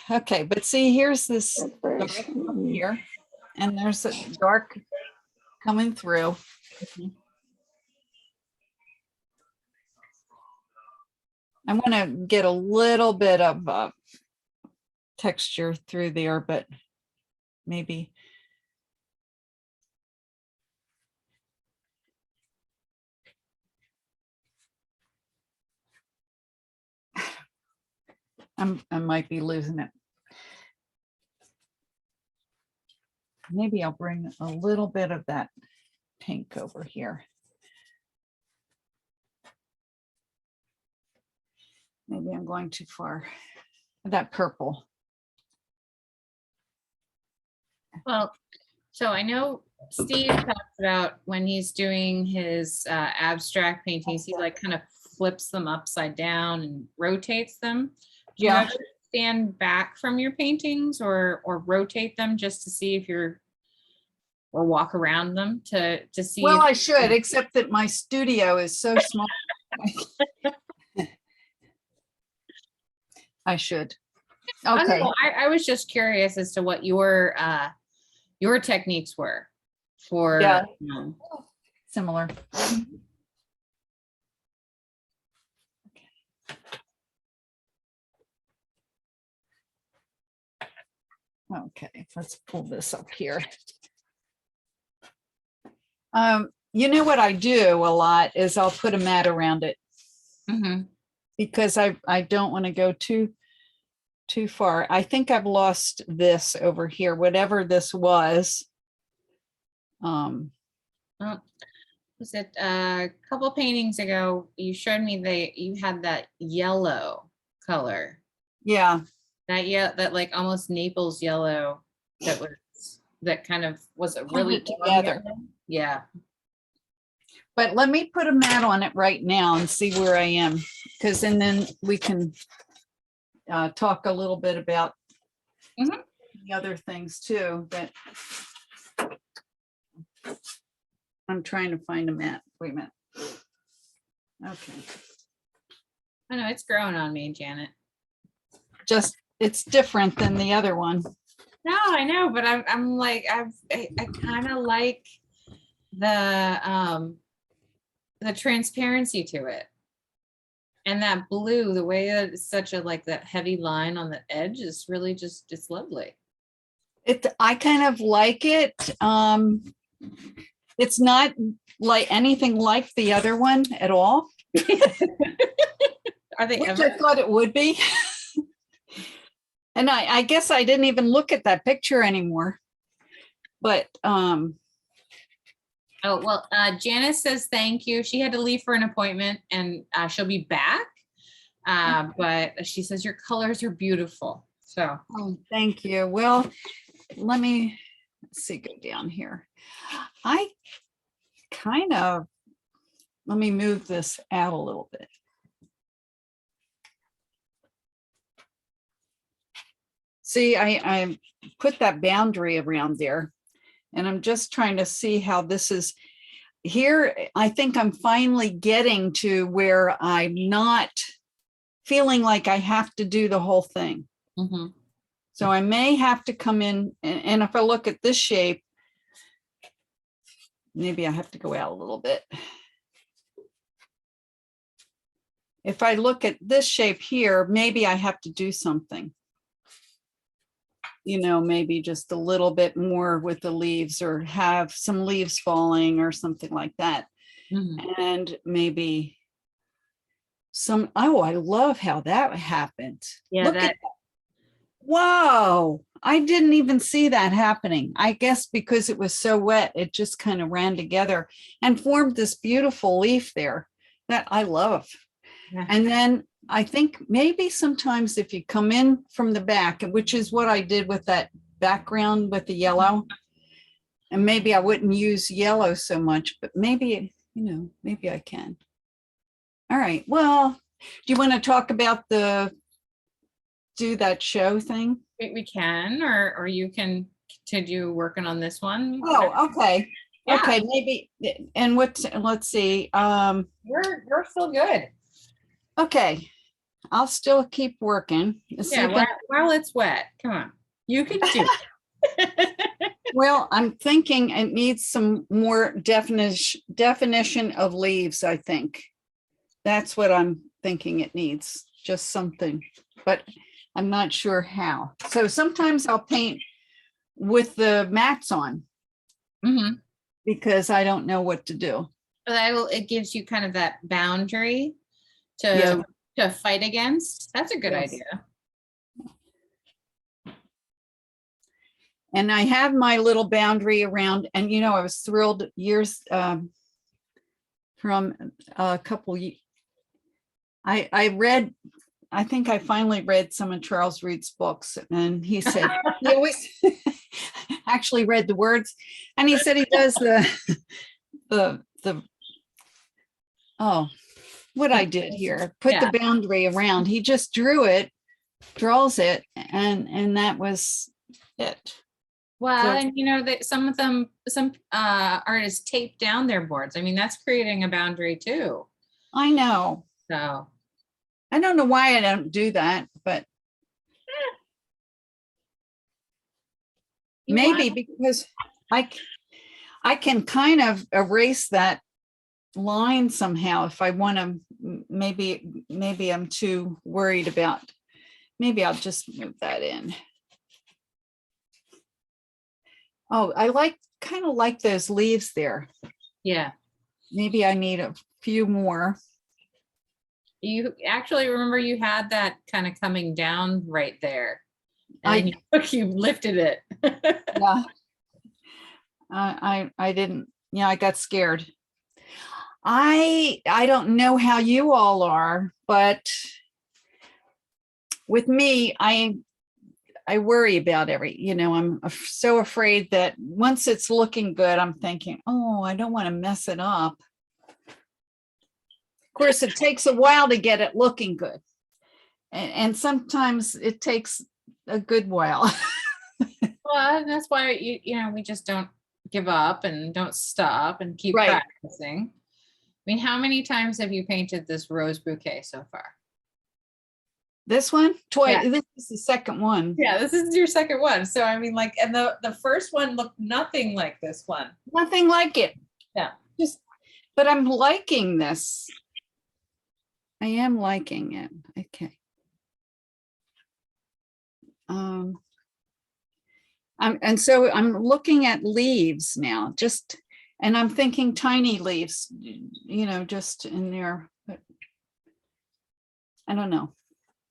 Okay, but see, here's this very dark up here, and there's a dark coming through. I want to get a little bit of texture through there, but maybe. I might be losing it. Maybe I'll bring a little bit of that pink over here. Maybe I'm going too far. That purple. Well, so I know Steve talks about when he's doing his abstract paintings, he like kind of flips them upside down and rotates them. Do you Yeah. ever stand back from your paintings or rotate them just to see if you're, or walk around them to see? Well, if- I should, except that my studio is so small. I should. I don't Okay. know, I was just curious as to what your techniques were for. Yeah. Similar. Okay, let's pull this up here. You know what I do a lot is I'll put a mat around it Mhm. because I don't want to go too far. I think I've lost this over here, whatever this was. Was it a couple paintings ago? You showed me you had that yellow color. Yeah, That like almost Naples yellow that kind of was a Hung really it warm together. yellow. Yeah. but let me put a mat on it right now and see where I am, because then we can talk a little bit about Mhm. the other things too, that I'm trying to find a mat. Wait a minute. Okay, I know it's growing on me, Janet. just, it's different than the other one. No, I know, but I'm like, I kind of like the transparency to it. And that blue, the way that it's such a like that heavy line on the edge is really just, it's lovely. I kind of like it. It's not like anything like the other one at all, Are they which ever? I thought it would be. And I guess I didn't even look at that picture anymore. But Oh, well, Janice says thank you. She had to leave for an appointment and she'll be back. But she says your colors are beautiful. So thank you. Well, let me see, go down here. I kind of, let me move this out a little bit. See, I put that boundary around there, and I'm just trying to see how this is here. I think I'm finally getting to where I'm not feeling like I have to do the whole thing. mhm. So I may have to come in, and if I look at this shape, maybe I have to go out a little bit. If I look at this shape here, maybe I have to do something. maybe just a little bit more with the leaves, or have some leaves falling or something like that. Mhm. And maybe I love how that happened. Yeah, Look at that. Wow. I didn't even see that happening. I guess because it was so wet, it just kind of ran together and formed this beautiful leaf there that I love. Yeah. And then I think maybe sometimes if you come in from the back, which is what I did with that background with the yellow, and maybe I wouldn't use yellow so much, but maybe, maybe I can. All right. Well, do you want to talk about do that show thing? We can, or you can continue working on this one. Oh, okay. Yeah. Okay, maybe. And let's see. You're still good. Okay. I'll still keep working. See Yeah, if while it's wet. Come on. You can do it. Well, I'm thinking it needs some more definition of leaves, I think. That's what I'm thinking it needs, just something, but I'm not sure how. So sometimes I'll paint with the mats on Mhm. because I don't know what to do. But it gives you kind of that boundary Yeah. to fight against. That's a good Yes. idea. And I have my little boundary around, and I was thrilled years from a couple. I think I finally read some of Charles Reed's books, and he said he always actually read the words, and he said he does the what I did here, put the boundary around. He just draws it, and that was it. Well, So- and that some artists tape down their boards. I mean, that's creating a boundary too. I know. So I don't know why I don't do that, but maybe because I can kind of erase that line somehow if I want to. Maybe I'm too worried about. Maybe I'll just move that in. Oh, I kind of like those leaves there. yeah. Maybe I need a few more. You actually remember you had that kind of coming down right there. And then you lifted it. Yeah. I didn't. Yeah, I got scared. I don't know how you all are, but with me, I worry about I'm so afraid that once it's looking good, I'm thinking, oh, I don't want to mess it up. Of course, it takes a while to get it looking good. And sometimes it takes a good while. Well, that's why we just don't give up and don't stop and keep Right. practicing. I mean, how many times have you painted this rose bouquet so far? This one? Twice. Yeah. This is the second one. Yeah, this is your second one. So I mean, and the first one looked nothing like this one. Nothing like it. Yeah. But I'm liking this. I am liking it. Okay. So I'm looking at leaves now, and I'm thinking tiny leaves, just in there, but I don't know.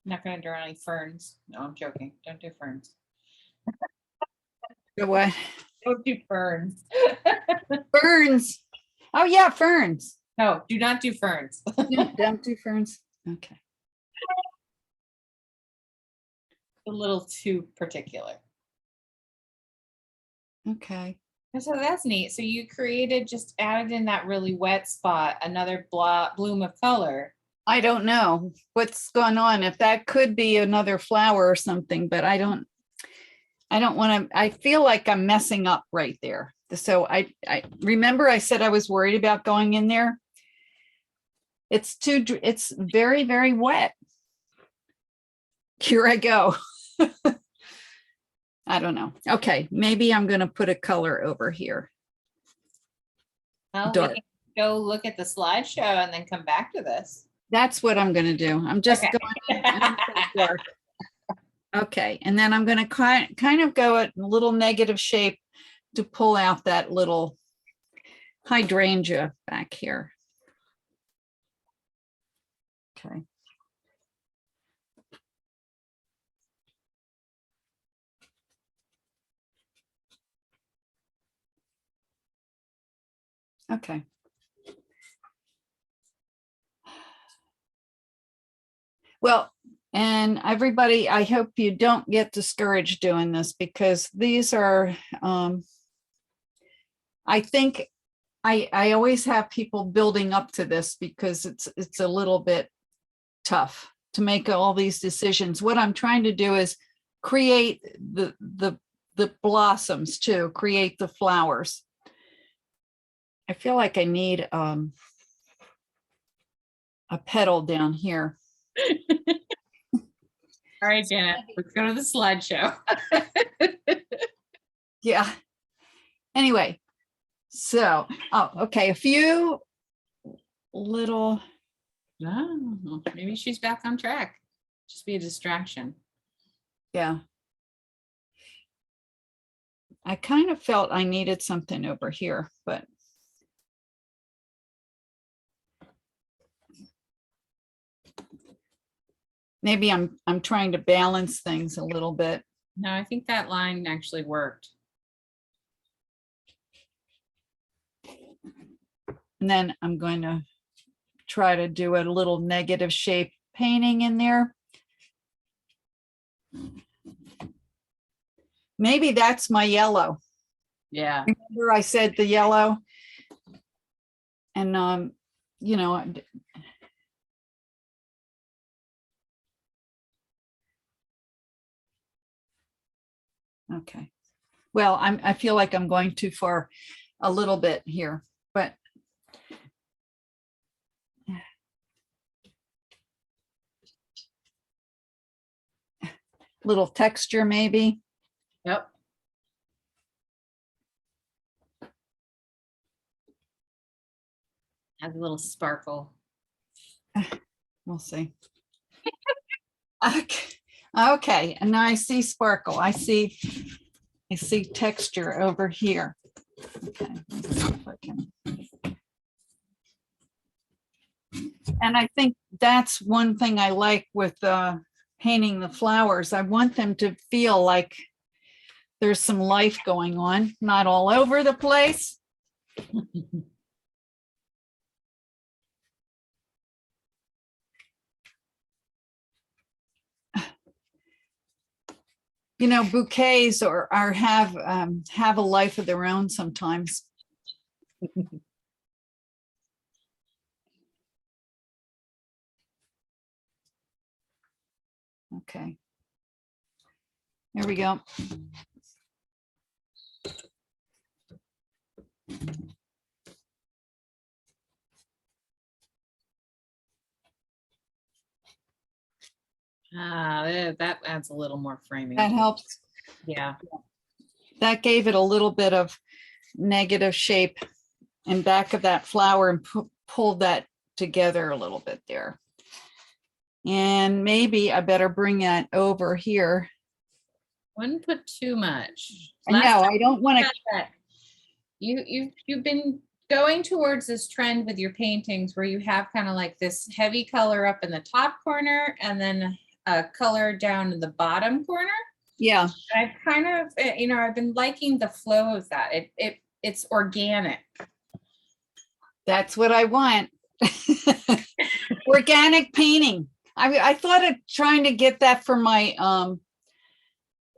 I'm not going to draw any ferns. No, I'm joking. Don't do ferns. What? Don't do ferns. Ferns. Oh yeah, ferns. No, do not do ferns. No, don't do ferns. Okay. A little too particular. Okay. So that's neat. So you just added in that really wet spot, another bloom of color. I don't know what's going on. If that could be another flower or something, but I don't want to. I feel like I'm messing up right there. So I remember I said I was worried about going in there. It's very, very wet. Here I go. I don't know. Okay, maybe I'm going to put a color over here. Well, Dark. we can go look at the slideshow and then come back to this. That's what I'm going to do. I'm just Okay. going dark. Okay, and then I'm going to kind of go at a little negative shape to pull out that little hydrangea back here. Okay. Okay. Well, and everybody, I hope you don't get discouraged doing this, because these are, I think I always have people building up to this because it's a little bit tough to make all these decisions. What I'm trying to do is create the blossoms too, create the flowers. I feel like I need a petal down here. All right, Janet, let's go to the slideshow. Yeah. Anyway, so, oh, okay, a few little, Oh, maybe she's back on track. Just be a distraction. yeah. I kind of felt I needed something over here, but maybe I'm trying to balance things a little bit. No, I think that line actually worked. And then I'm going to try to do a little negative shape painting in there. Maybe that's my yellow. Yeah. Remember I said the yellow? And, you know, okay. Well, I feel like I'm going too far a little bit here, but little texture maybe. Yep. Has a little sparkle. We'll see. Okay. Okay, and now I see sparkle. I see texture over here. Okay. Let's see if I can. And I think that's one thing I like with painting the flowers. I want them to feel like there's some life going on, not all over the place. You know, bouquets are have a life of their own sometimes. Okay. There we go. That adds a little more framing. That helps. Yeah. That gave it a little bit of negative shape in back of that flower and pulled that together a little bit there. And maybe I better bring that over here. Wouldn't put too much. No, I don't want to. You've been going towards this trend with your paintings where you have kind of like this heavy color up in the top corner and then a color down in the bottom corner. Yeah. I've kind of, I've been liking the flow of that. It's organic. That's what I want. Organic painting. I thought of trying to get that for my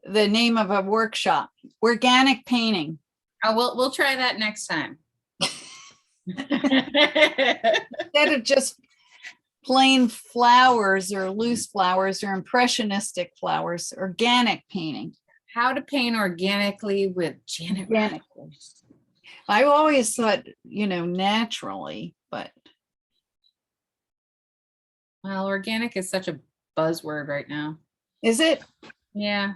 the name of a workshop. Organic painting. Oh, we'll try that next time. Instead of just plain flowers or loose flowers or impressionistic flowers, organic painting. How to paint organically with Janet. Organically. I always thought, naturally, but. Well, organic is such a buzzword right now. Is it? Yeah.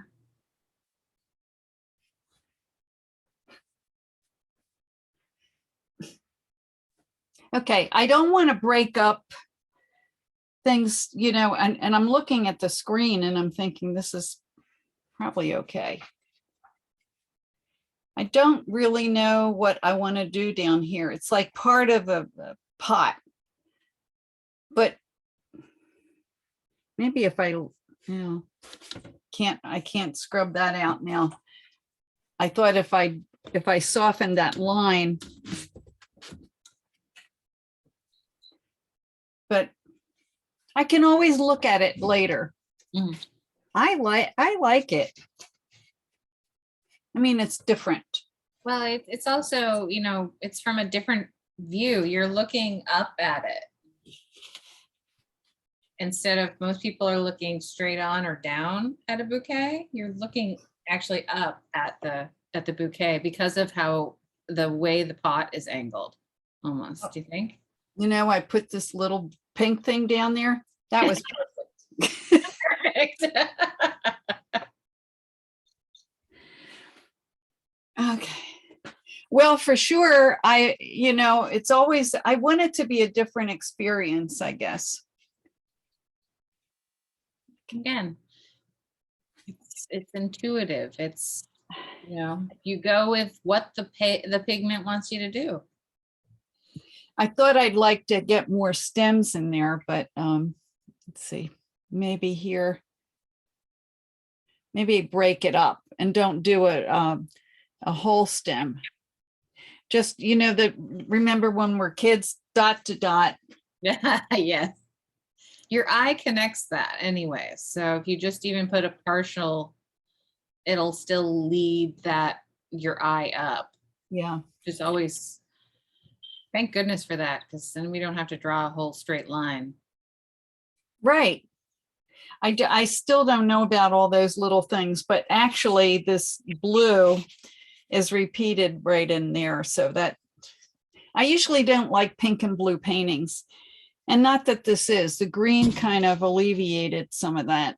Okay, I don't want to break up things, and I'm looking at the screen and I'm thinking this is probably okay. I don't really know what I want to do down here. It's like part of a pot. But maybe if I, I can't scrub that out now. I thought if I soften that line, but I can always look at it later. Mm. I like it. I mean, it's different. Well, it's also, it's from a different view. You're looking up at it. Instead of most people are looking straight on or down at a bouquet, you're looking actually up at the bouquet because of how the way the pot is angled almost. Do you think? I put this little pink thing down there. That was perfect. Perfect. Okay. Well, for sure, it's always, I want it to be a different experience, I guess. Again, it's intuitive. It's, you go with what the pigment wants you to do. I thought I'd like to get more stems in there, but let's see, maybe here, maybe break it up and don't do a whole stem. Just, remember when we're kids, dot to dot. Yes. Your eye connects that anyway. So if you just even put a partial, it'll still lead your eye up. Yeah. Just always, thank goodness for that, because then we don't have to draw a whole straight line. Right. I still don't know about all those little things, but actually this blue is repeated right in there. So that I usually don't like pink and blue paintings. And not that this is, the green kind of alleviated some of that.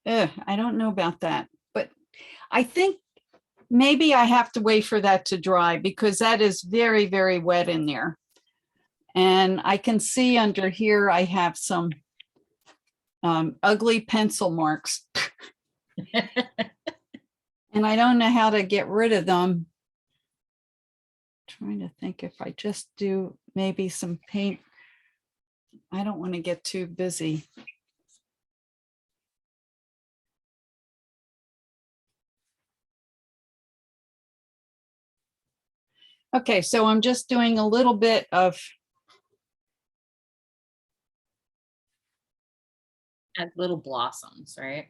I don't know about that, but I think maybe I have to wait for that to dry because that is very, very wet in there. And I can see under here, I have some ugly pencil marks. And I don't know how to get rid of them. Trying to think if I just do maybe some paint. I don't want to get too busy. Okay, so I'm just doing a little bit of As little blossoms, right?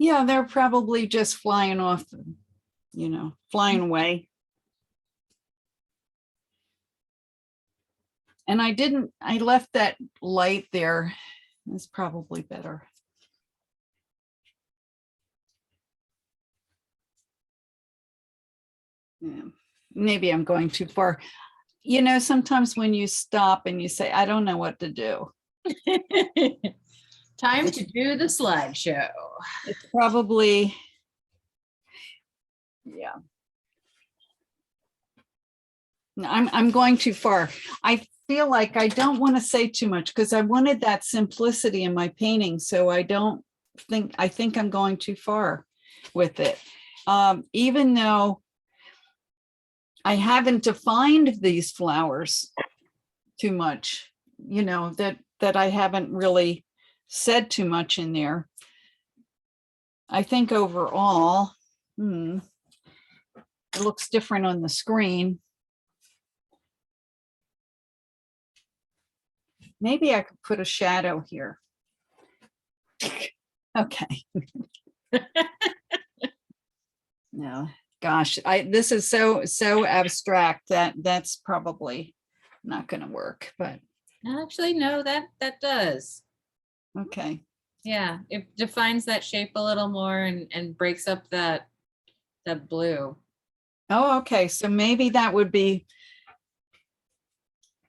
yeah, they're probably just flying off, flying away. And I left that light there. It's probably better. Yeah, maybe I'm going too far. Sometimes when you stop and you say, I don't know what to do. Time to do the slideshow. It's probably, yeah. No, I'm going too far. I feel like I don't want to say too much because I wanted that simplicity in my painting. So I think I'm going too far with it. Even though I haven't defined these flowers too much, that I haven't really said too much in there. I think overall, it looks different on the screen. Maybe I could put a shadow here. Okay. No, gosh, this is so abstract that's probably not going to work, but Actually, no, that does. okay. Yeah, it defines that shape a little more and breaks up that blue. Oh, okay. So maybe that would be,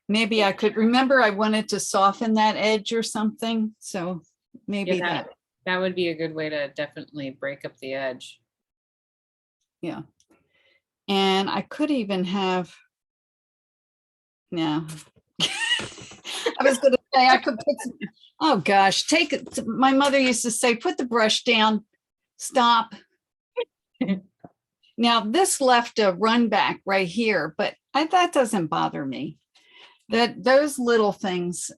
maybe I could remember I wanted to soften that edge or something. So maybe Yeah, that would be a good way to definitely break up the edge. Yeah. And I could even have, no, I was going to Okay, I could put some, oh gosh, take it. My mother used to say, put the brush down, stop. Now this left a run back right here, but that doesn't bother me. Those little things,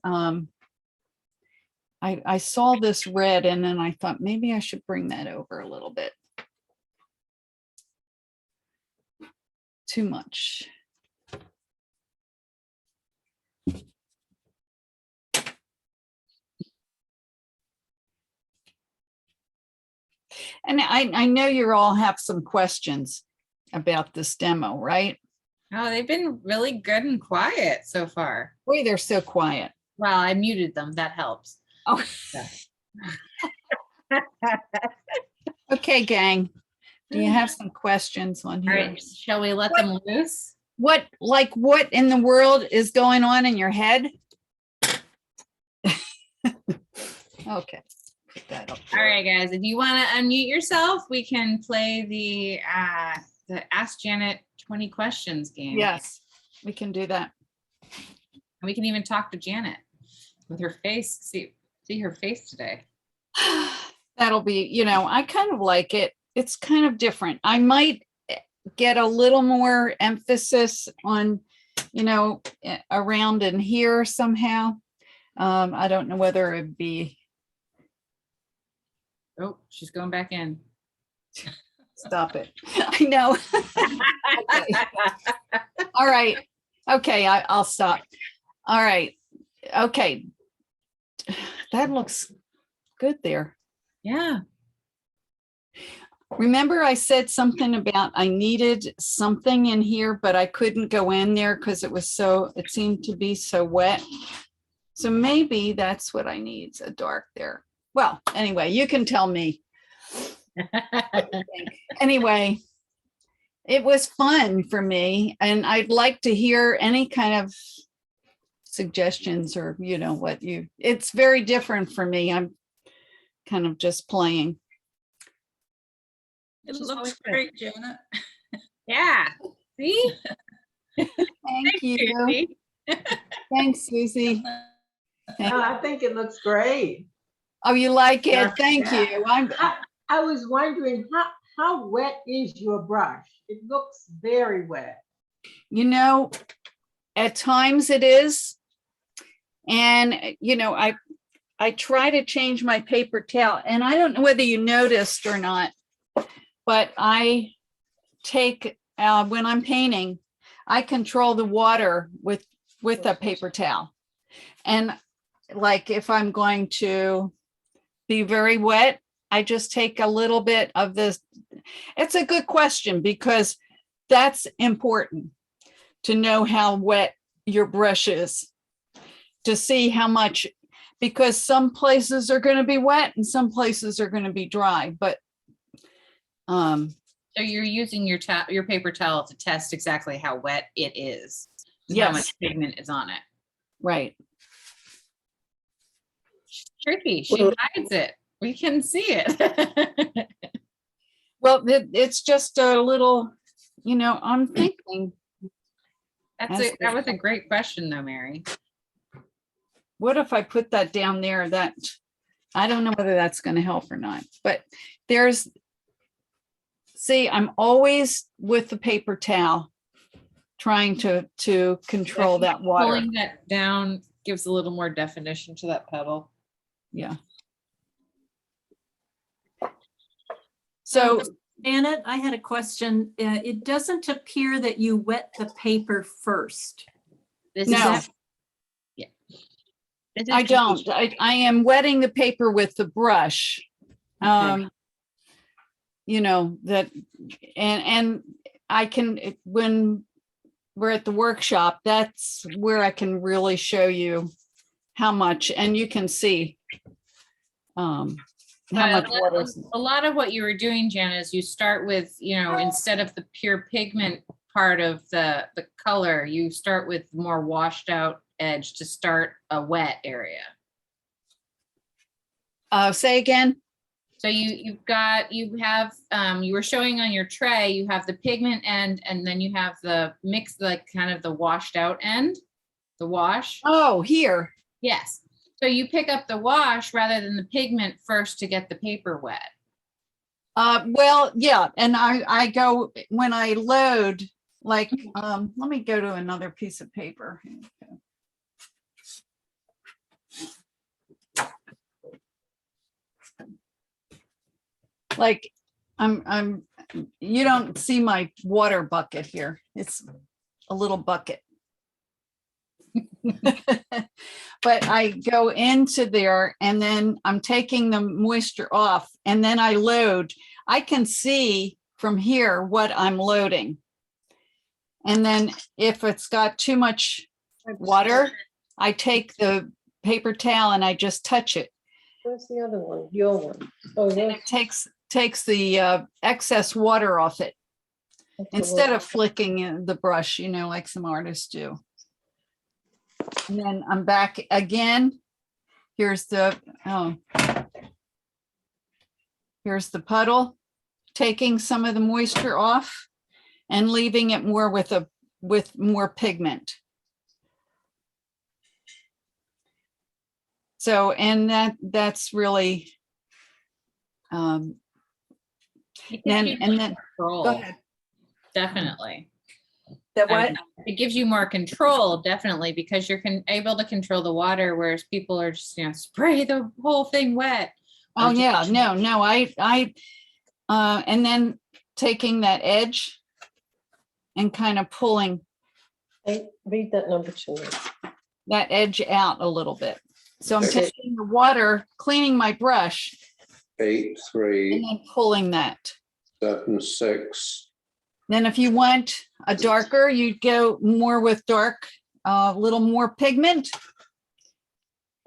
I saw this red and then I thought maybe I should bring that over a little bit. Too much. And I know you all have some questions about this demo, right? Oh, they've been really good and quiet so far. Boy, they're so quiet. Well, I muted them. That helps. Oh. Okay, gang. Do you have some questions on All here? right, shall we let them loose? What in the world is going on in your head? Okay. Put that up All there. right, guys, if you want to unmute yourself, we can play the Ask Janet 20 Questions game. Yes, we can do that. And we can even talk to Janet with her face. See her face today. That'll be, I kind of like it. It's kind of different. I might get a little more emphasis on, around in here somehow. I don't know whether it'd be. Oh, she's going back in. Stop it. I know. Okay. All right. Okay, I'll stop. All right. Okay. That looks good there. Yeah. Remember I said something about I needed something in here, but I couldn't go in there because it seemed to be so wet. So maybe that's what I need, a dark there. Well, anyway, you can tell me. Anyway, it was fun for me, and I'd like to hear any kind of suggestions or, it's very different for me. I'm kind of just playing. It looks great, Janet. Yeah. See? Thank you. Susie. Thanks, Susie. I think it looks great. Oh, you like it? Yeah. Thank you. I was wondering how wet is your brush? It looks very wet. At times it is. And, I try to change my paper towel, and I don't know whether you noticed or not, but I take, when I'm painting, I control the water with a paper towel. And like if I'm going to be very wet, I just take a little bit of this. It's a good question because that's important to know how wet your brush is, to see how much, because some places are going to be wet and some places are going to be dry, but So you're using your paper towel to test exactly how wet it is. And how much pigment is on it. Right. She's tricky. She hides it. We can see it. Well, it's just a little, I'm thinking, That was a great question though, Mary. what if I put that down there? I don't know whether that's going to help or not, but see, I'm always with the paper towel trying to control that water. Pulling that down gives a little more definition to that petal. Yeah. So Janet, I had a question. It doesn't appear that you wet the paper first. This No. is yeah. This is I don't. tricky. I am wetting the paper with the brush. Okay. That, and I can, when we're at the workshop, that's where I can really show you how much, and you can see how much water is. A lot of what you were doing, Janet, is you start with, instead of the pure pigment part of the color, you start with more washed out edge to start a wet area. Say again. So you were showing on your tray, you have the pigment end, and then you have the mix, like kind of the washed out end, the wash. Oh, here. Yes. So you pick up the wash rather than the pigment first to get the paper wet. Well, yeah, and I go, when I load, like, let me go to another piece of paper. Like, you don't see my water bucket here. It's a little bucket. But I go into there and then I'm taking the moisture off and then I load. I can see from here what I'm loading. And then if it's got too much water, I take the paper towel and I just touch it. Where's the other one? Your one? Oh, And yes. it takes the excess water off it instead of flicking the brush, you know, like some artists do. And then I'm back again. Here's the puddle, taking some of the moisture off and leaving it more with more pigment. So, and that's really, It gives and you then, control, go ahead. definitely. That what? It gives you more control, definitely, because you're able to control the water, whereas people are just, spray the whole thing wet. Oh, yeah, no, and then taking that edge and kind of pulling Hey, read that number to me. that edge out a little bit. So I'm Okay. taking the water, cleaning my brush, 8, and 3, then pulling that. 7, 6. Then if you want a darker, you go more with dark, a little more pigment.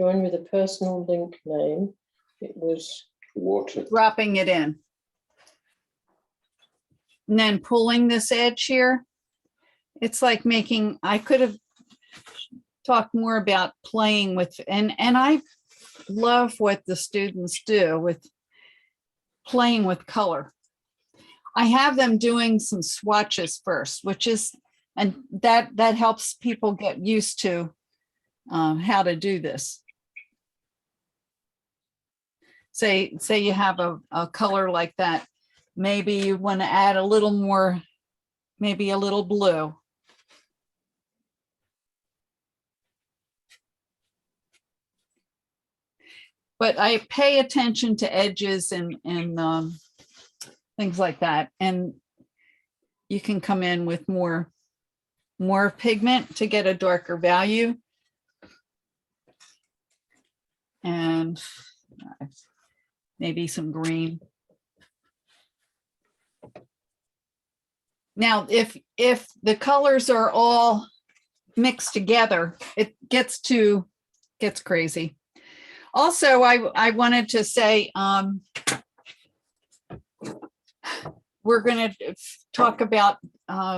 Join with a personal link name. It was Water. Dropping it in. And then pulling this edge here. It's like making, I could have talked more about playing with, and I love what the students do with playing with color. I have them doing some swatches first, which is, and that helps people get used to how to do this. Say you have a color like that. Maybe you want to add a little more, maybe a little blue. But I pay attention to edges and things like that. And you can come in with more pigment to get a darker value. And maybe some green. Now, if the colors are all mixed together, it gets crazy. Also, I wanted to say, we're going to talk about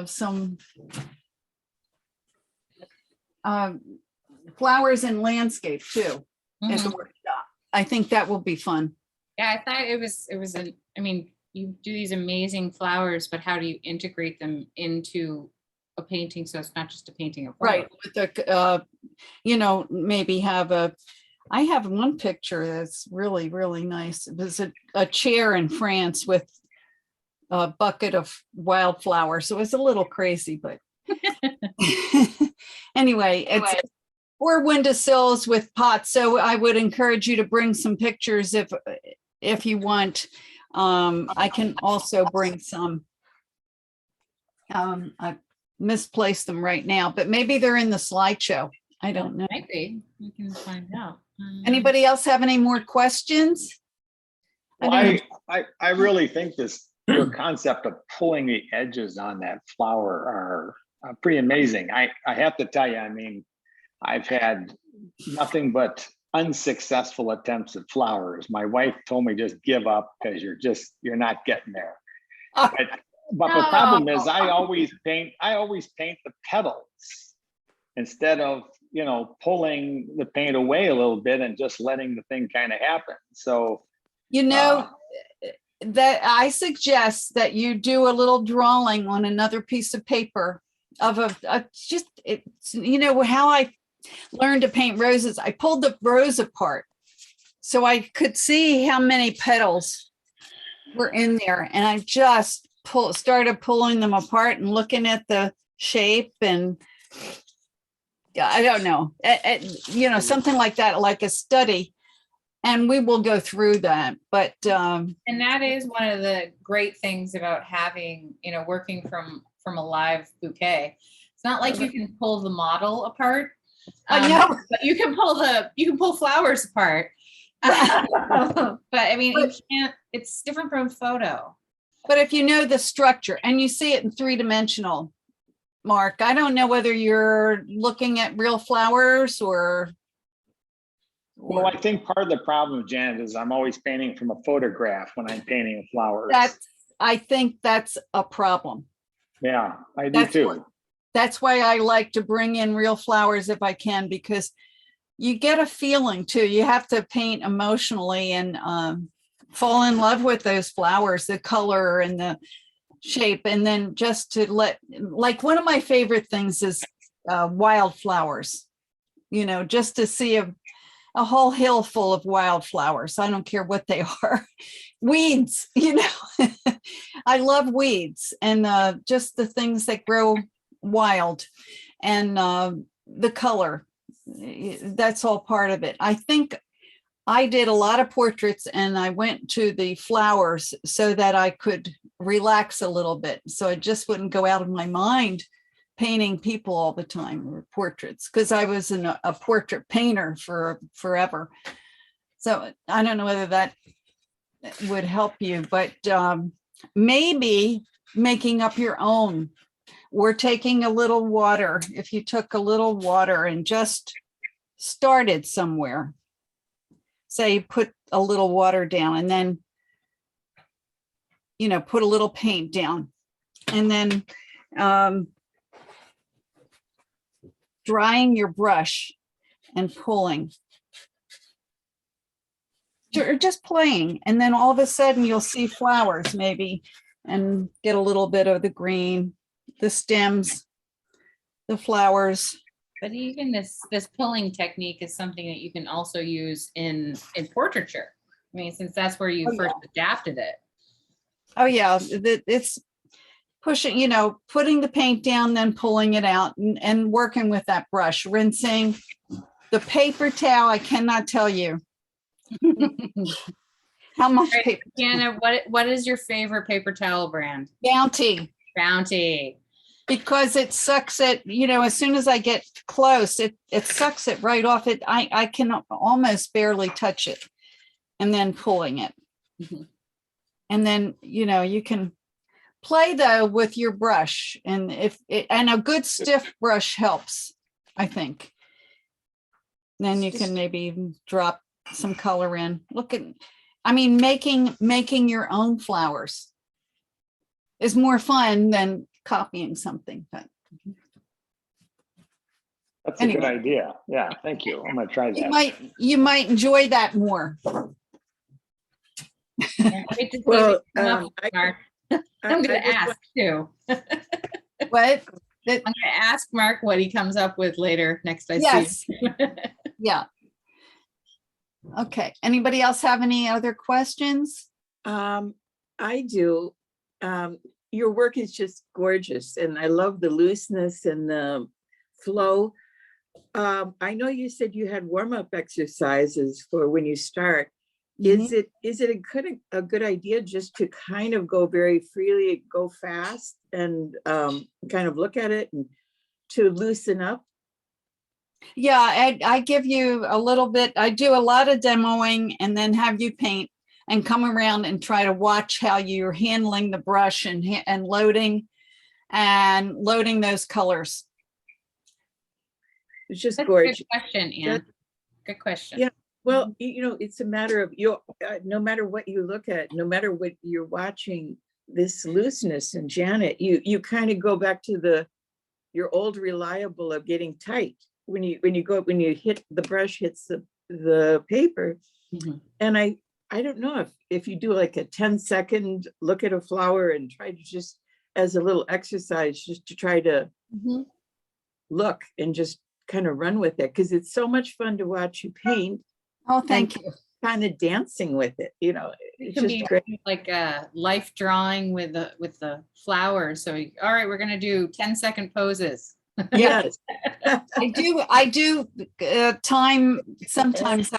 some flowers and landscape too as a workshop. I think that will be fun. Yeah, I thought it was I mean, you do these amazing flowers, but how do you integrate them into a painting so it's not just a painting of flowers? Right. With the, maybe I have one picture that's really, really nice. It was a chair in France with a bucket of wildflowers. It was a little crazy, but anyway, it's or windowsills with pots. So I would encourage you to bring some pictures if you want. I can also bring some. I misplaced them right now, but maybe they're in the slideshow. I don't know. Might be. We can find out. Anybody else have any more questions? Well, I really think your concept of pulling the edges on that flower are pretty amazing. I have to tell you, I mean, I've had nothing but unsuccessful attempts at flowers. My wife told me just give up because you're not getting there. But the problem is I always paint the petals instead of, pulling the paint away a little bit and just letting the thing kind of happen. So, that I suggest that you do a little drawing on another piece of paper of how I learned to paint roses, I pulled the rose apart so I could see how many petals were in there. And I just started pulling them apart and looking at the shape, and I don't know, something like that, like a study. And we will go through that. But And that is one of the great things about having, working from a live bouquet. It's not like you can pull the model apart. But you can pull flowers apart. But I mean, you can't, it's different from a photo. But if you know the structure and you see it in 3-dimensional, Mark, I don't know whether you're looking at real flowers or. Well, I think part of the problem, Janet, is I'm always painting from a photograph when I'm painting flowers. I think that's a problem. Yeah, I do too. That's why I like to bring in real flowers if I can, because you get a feeling too. You have to paint emotionally and fall in love with those flowers, the color and the shape. And then just to like one of my favorite things is wildflowers, just to see a whole hill full of wildflowers. I don't care what they are. Weeds, I love weeds and just the things that grow wild, and the color, that's all part of it. I think I did a lot of portraits and I went to the flowers so that I could relax a little bit, so I just wouldn't go out of my mind painting people all the time, or portraits, because I was a portrait painter for forever. So I don't know whether that would help you, but maybe making up your own, or taking a little water. If you took a little water and just started somewhere, say put a little water down and then, put a little paint down, and then drying your brush and pulling, or just playing. And then all of a sudden you'll see flowers maybe, and get a little bit of the green, the stems, the flowers. But even this pulling technique is something that you can also use in portraiture. I mean, since that's where you first adapted it. Oh yeah, it's pushing, putting the paint down, then pulling it out, and working with that brush, rinsing the paper towel. I cannot tell you how much paper. Deanna, what is your favorite paper towel brand? Bounty. Because it sucks it, as soon as I get close, it sucks it right off it. I can almost barely touch it, and then pulling it. Mm-hmm. And then, you can play though with your brush, and and a good stiff brush helps, I think. Then you can maybe even drop some color in. Making your own flowers is more fun than copying something. But that's a good idea. Yeah, thank you. I'm gonna try that. You might enjoy that more. Well, Mark. I'm gonna ask too. What? I'm gonna ask Mark what he comes up with later next I see. Yeah. Okay. Anybody else have any other questions? I do. Your work is just gorgeous, and I love the looseness and the flow. I know you said you had warm-up exercises for when you start. Mm-hmm. Is it a good idea just to kind of go very freely, go fast, and kind of look at it and to loosen up? Yeah, I give you a little bit. I do a lot of demoing and then have you paint and come around and try to watch how you're handling the brush and loading those colors. It's just That's gorgeous. Good question, Anne. Good question. Yeah. Well, it's a matter of no matter what you look at, no matter what you're watching, this looseness. And Janet, you kind of go back to your old reliable of getting tight when you hit the brush hits the paper. Mm-hmm. And I don't know if you do like a 10-second look at a flower and try to just as a little exercise, just to try to look and just kind of run with it because it's so much fun to watch you paint, Oh, thank you. kind of dancing with it, you know. It It's can just be great. like a life drawing with the flowers. So, all right, we're gonna do 10-second poses. Yes. I do time, sometimes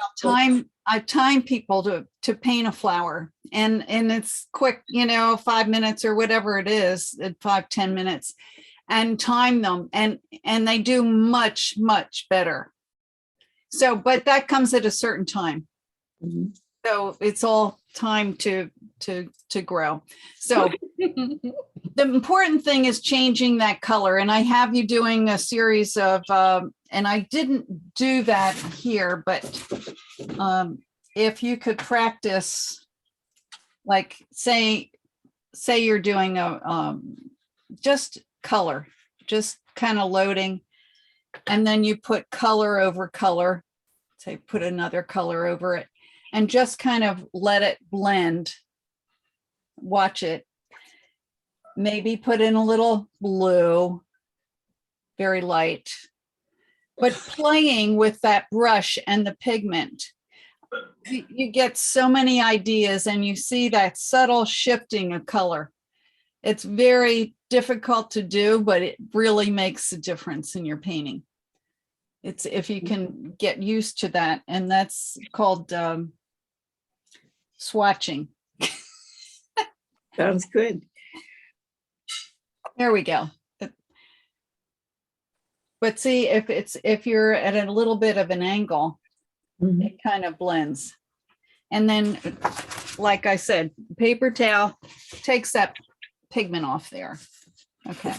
I time people to paint a flower and it's quick, 5 minutes or whatever it is, 5-10 minutes, and time them and they do much, much better. So, but that comes at a certain time. Mhm. So it's all time to grow. So the important thing is changing that color. And I have you doing a series of, and I didn't do that here, but if you could practice, like say you're doing a, just color, just kind of loading, and then you put color over color, say put another color over it, and just kind of let it blend. Watch it. Maybe put in a little blue, very light, but playing with that brush and the pigment, you get so many ideas and you see that subtle shifting of color. It's very difficult to do, but it really makes a difference in your painting. It's if you can get used to that, and that's called swatching. Sounds good. There we go. But see, if you're at a little bit of an angle, Mhm. it kind of blends. And then, like I said, paper towel takes that pigment off there. Okay.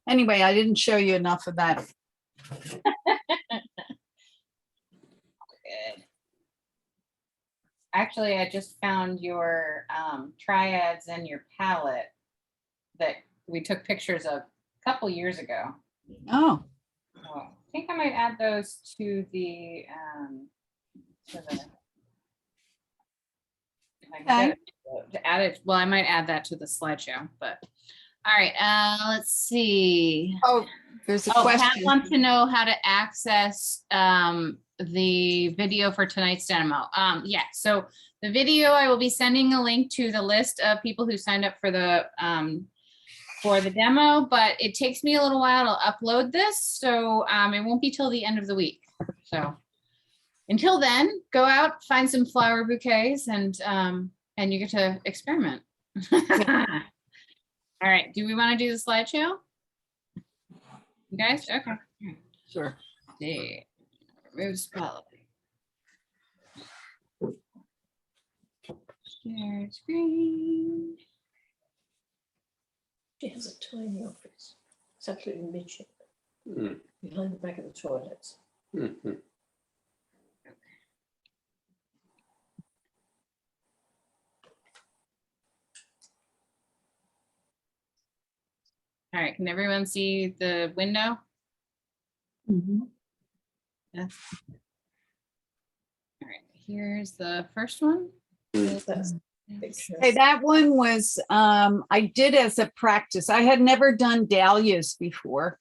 Anyway, I didn't show you enough of that. Good. Actually, I just found your triads and your palette that we took pictures of a couple years ago. Oh, So I think I might add those to the if I can get it to add it. Well, I might add that to the slideshow, but all right, let's see. oh, there's a Oh, Pat question. wants to know how to access the video for tonight's demo. Yeah, so the video, I will be sending a link to the list of people who signed up for the demo, but it takes me a little while to upload this, so it won't be till the end of the week. So until then, go out, find some flower bouquets, and you get to experiment. All right, do we want to do the slideshow? You guys? Okay. Sure. See. Remove spotlight. Share screen. She has a tiny office. It's absolutely midship, Mm, behind the back of the toilets. mhm. All right, can everyone see the window? Mhm. Yes. All right, here's the first one. That's the picture. Hey, that one was, I did as a practice. I had never done dahlias before.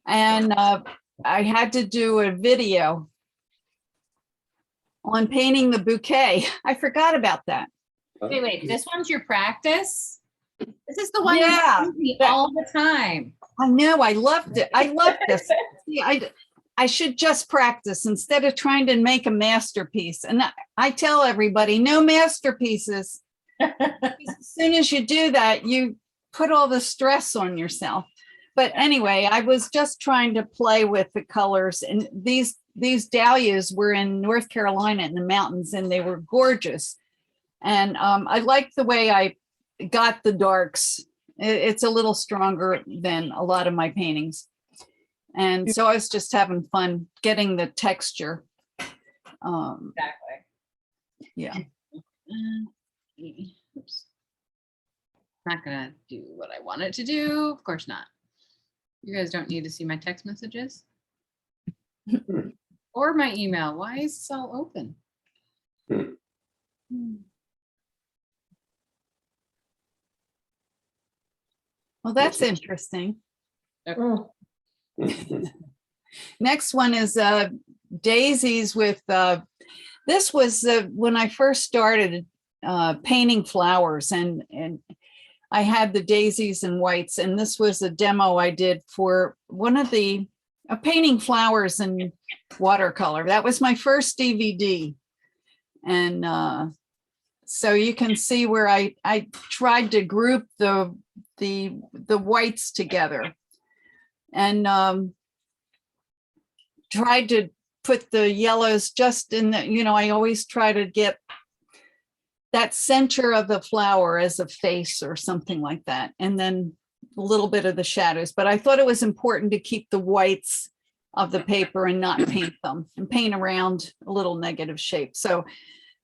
And I had to do a video on painting the bouquet. I forgot about that. Wait, this one's your practice? This is the one you Yeah. send me all the time. I know, I loved it. I love this. See, I should just practice instead of trying to make a masterpiece. And I tell everybody, no masterpieces. As soon as you do that, you put all the stress on yourself. But anyway, I was just trying to play with the colors, and these dahlias were in North Carolina in the mountains, and they were gorgeous. And I liked the way I got the darks. It's a little stronger than a lot of my paintings. And so I was just having fun getting the texture. Exactly. Yeah. Oops. Not gonna do what I want it to do. Of course not. You guys don't need to see my text messages or my email. Why is this all open? Well, that's interesting. Oh, Next one is daisies with, this was when I first started painting flowers, and I had the daisies and whites, and this was a demo I did for one of the painting flowers in watercolor. That was my first DVD. And so you can see where I tried to group the whites together, and tried to put the yellows just in the, I always try to get that center of the flower as a face or something like that. And then a little bit of the shadows, but I thought it was important to keep the whites of the paper and not paint them and paint around a little negative shape. So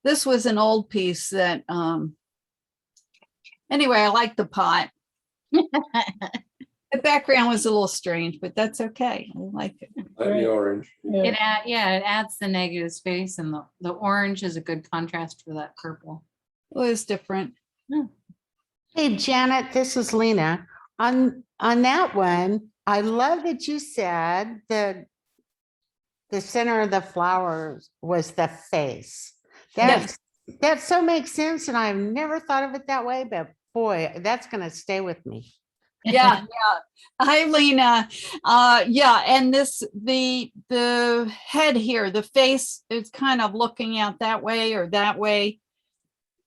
this was an old piece that, anyway, I like the pot. The background was a little strange, but that's okay. I like it. Like the orange. It adds the negative space, and the orange is a good contrast for that purple. It was different. Hey, Janet, this is Lena. On that one, I love that you said the center of the flowers was the face. That so makes sense, and I've never thought of it that way, but boy, that's going to stay with me. Yeah. Hi, Lena. And the head here, the face is kind of looking out that way or that way.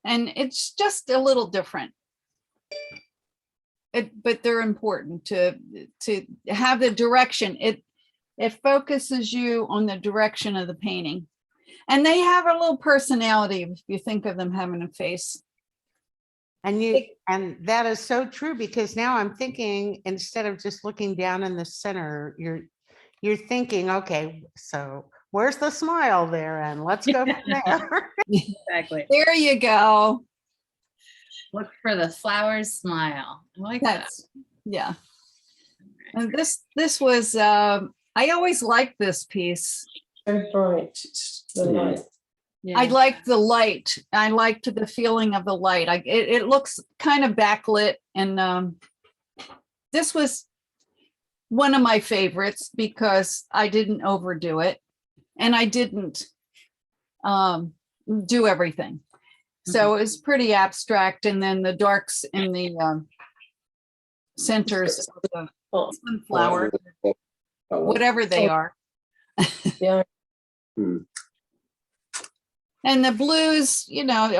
And it's just a little different. But they're important to have the direction. It focuses you on the direction of the painting. And they have a little personality if you think of them having a face. And that is so true, because now I'm thinking, instead of just looking down in the center, you're thinking, okay, so where's the smile there? And let's go from there. Exactly. There you go. Look for the flowers smile. I like that. Yeah. And this was, I always liked this piece. So bright. It's the light. Yeah. I liked the light. I liked the feeling of the light. It looks kind of backlit, and this was one of my favorites because I didn't overdo it, and I didn't do everything. So it was pretty abstract, and then the darks in the centers of the sunflower, whatever they are. Yeah. And the blues,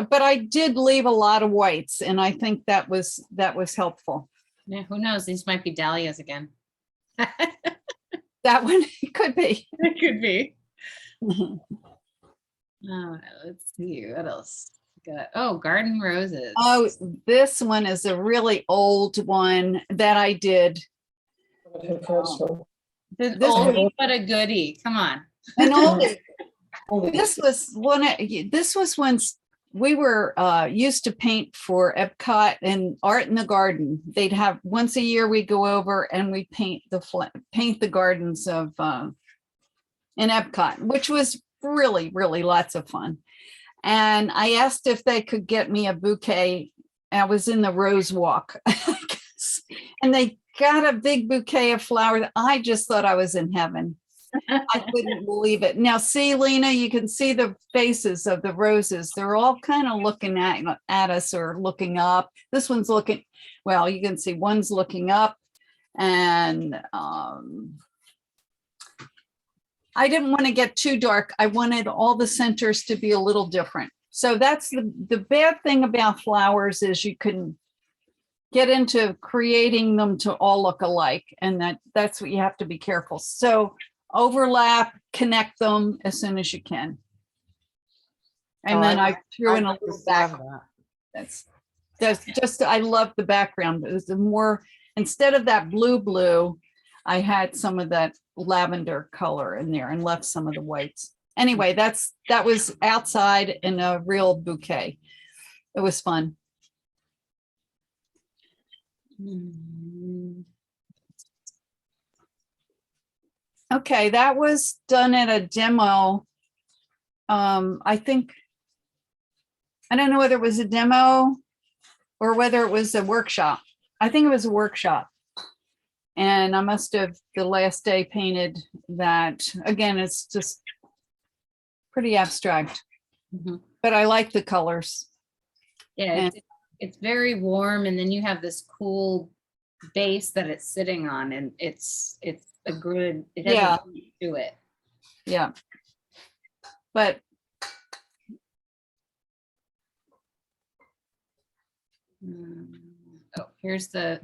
but I did leave a lot of whites, and I think that was helpful. Yeah, who knows? These might be dahlias again. That one could be. It could be. All right, let's see what else. Oh, garden roses. Oh, this one is a really old one that I did. This oldie but a goodie. Come on. An oldie. This was when we were used to paint for Epcot and Art in the Garden. They'd have once a year we go over and we paint the gardens of in Epcot, which was really, really lots of fun. And I asked if they could get me a bouquet. I was in the Rose Walk, and they got a big bouquet of flowers. I just thought I was in heaven. I couldn't believe it. Now, see, Lena, you can see the faces of the roses. They're all kind of looking at us or looking up. This one's looking, well, you can see one's looking up, and I didn't want to get too dark. I wanted all the centers to be a little different. So that's the bad thing about flowers is you can get into creating them to all look alike, and that's what you have to be careful. So overlap, connect them as soon as you can. And then I threw in a little background. That's just, I love the background. It was more, instead of that blue, I had some of that lavender color in there and left some of the whites. Anyway, that was outside in a real bouquet. It was fun. Okay, that was done at a demo. I think, I don't know whether it was a demo or whether it was a workshop. I think it was a workshop. And I must have the last day painted that. Again, it's just pretty abstract, Mhm. but I like the colors. Yeah, And- it's very warm, and then you have this cool base that it's sitting on, and it's a good, it has Yeah. a heat to it. Yeah. But Oh, here's this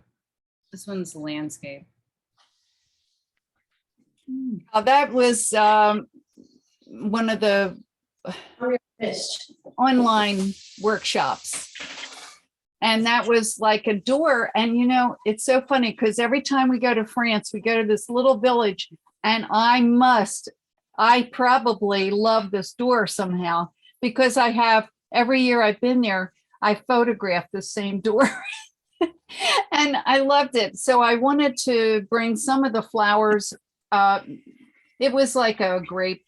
one's the landscape. that was one of the online workshops. And that was like a door. And you know, it's so funny because every time we go to France, we go to this little village, and I probably love this door somehow because I have every year I've been there, I photographed the same door. And I loved it. So I wanted to bring some of the flowers. It was like a grape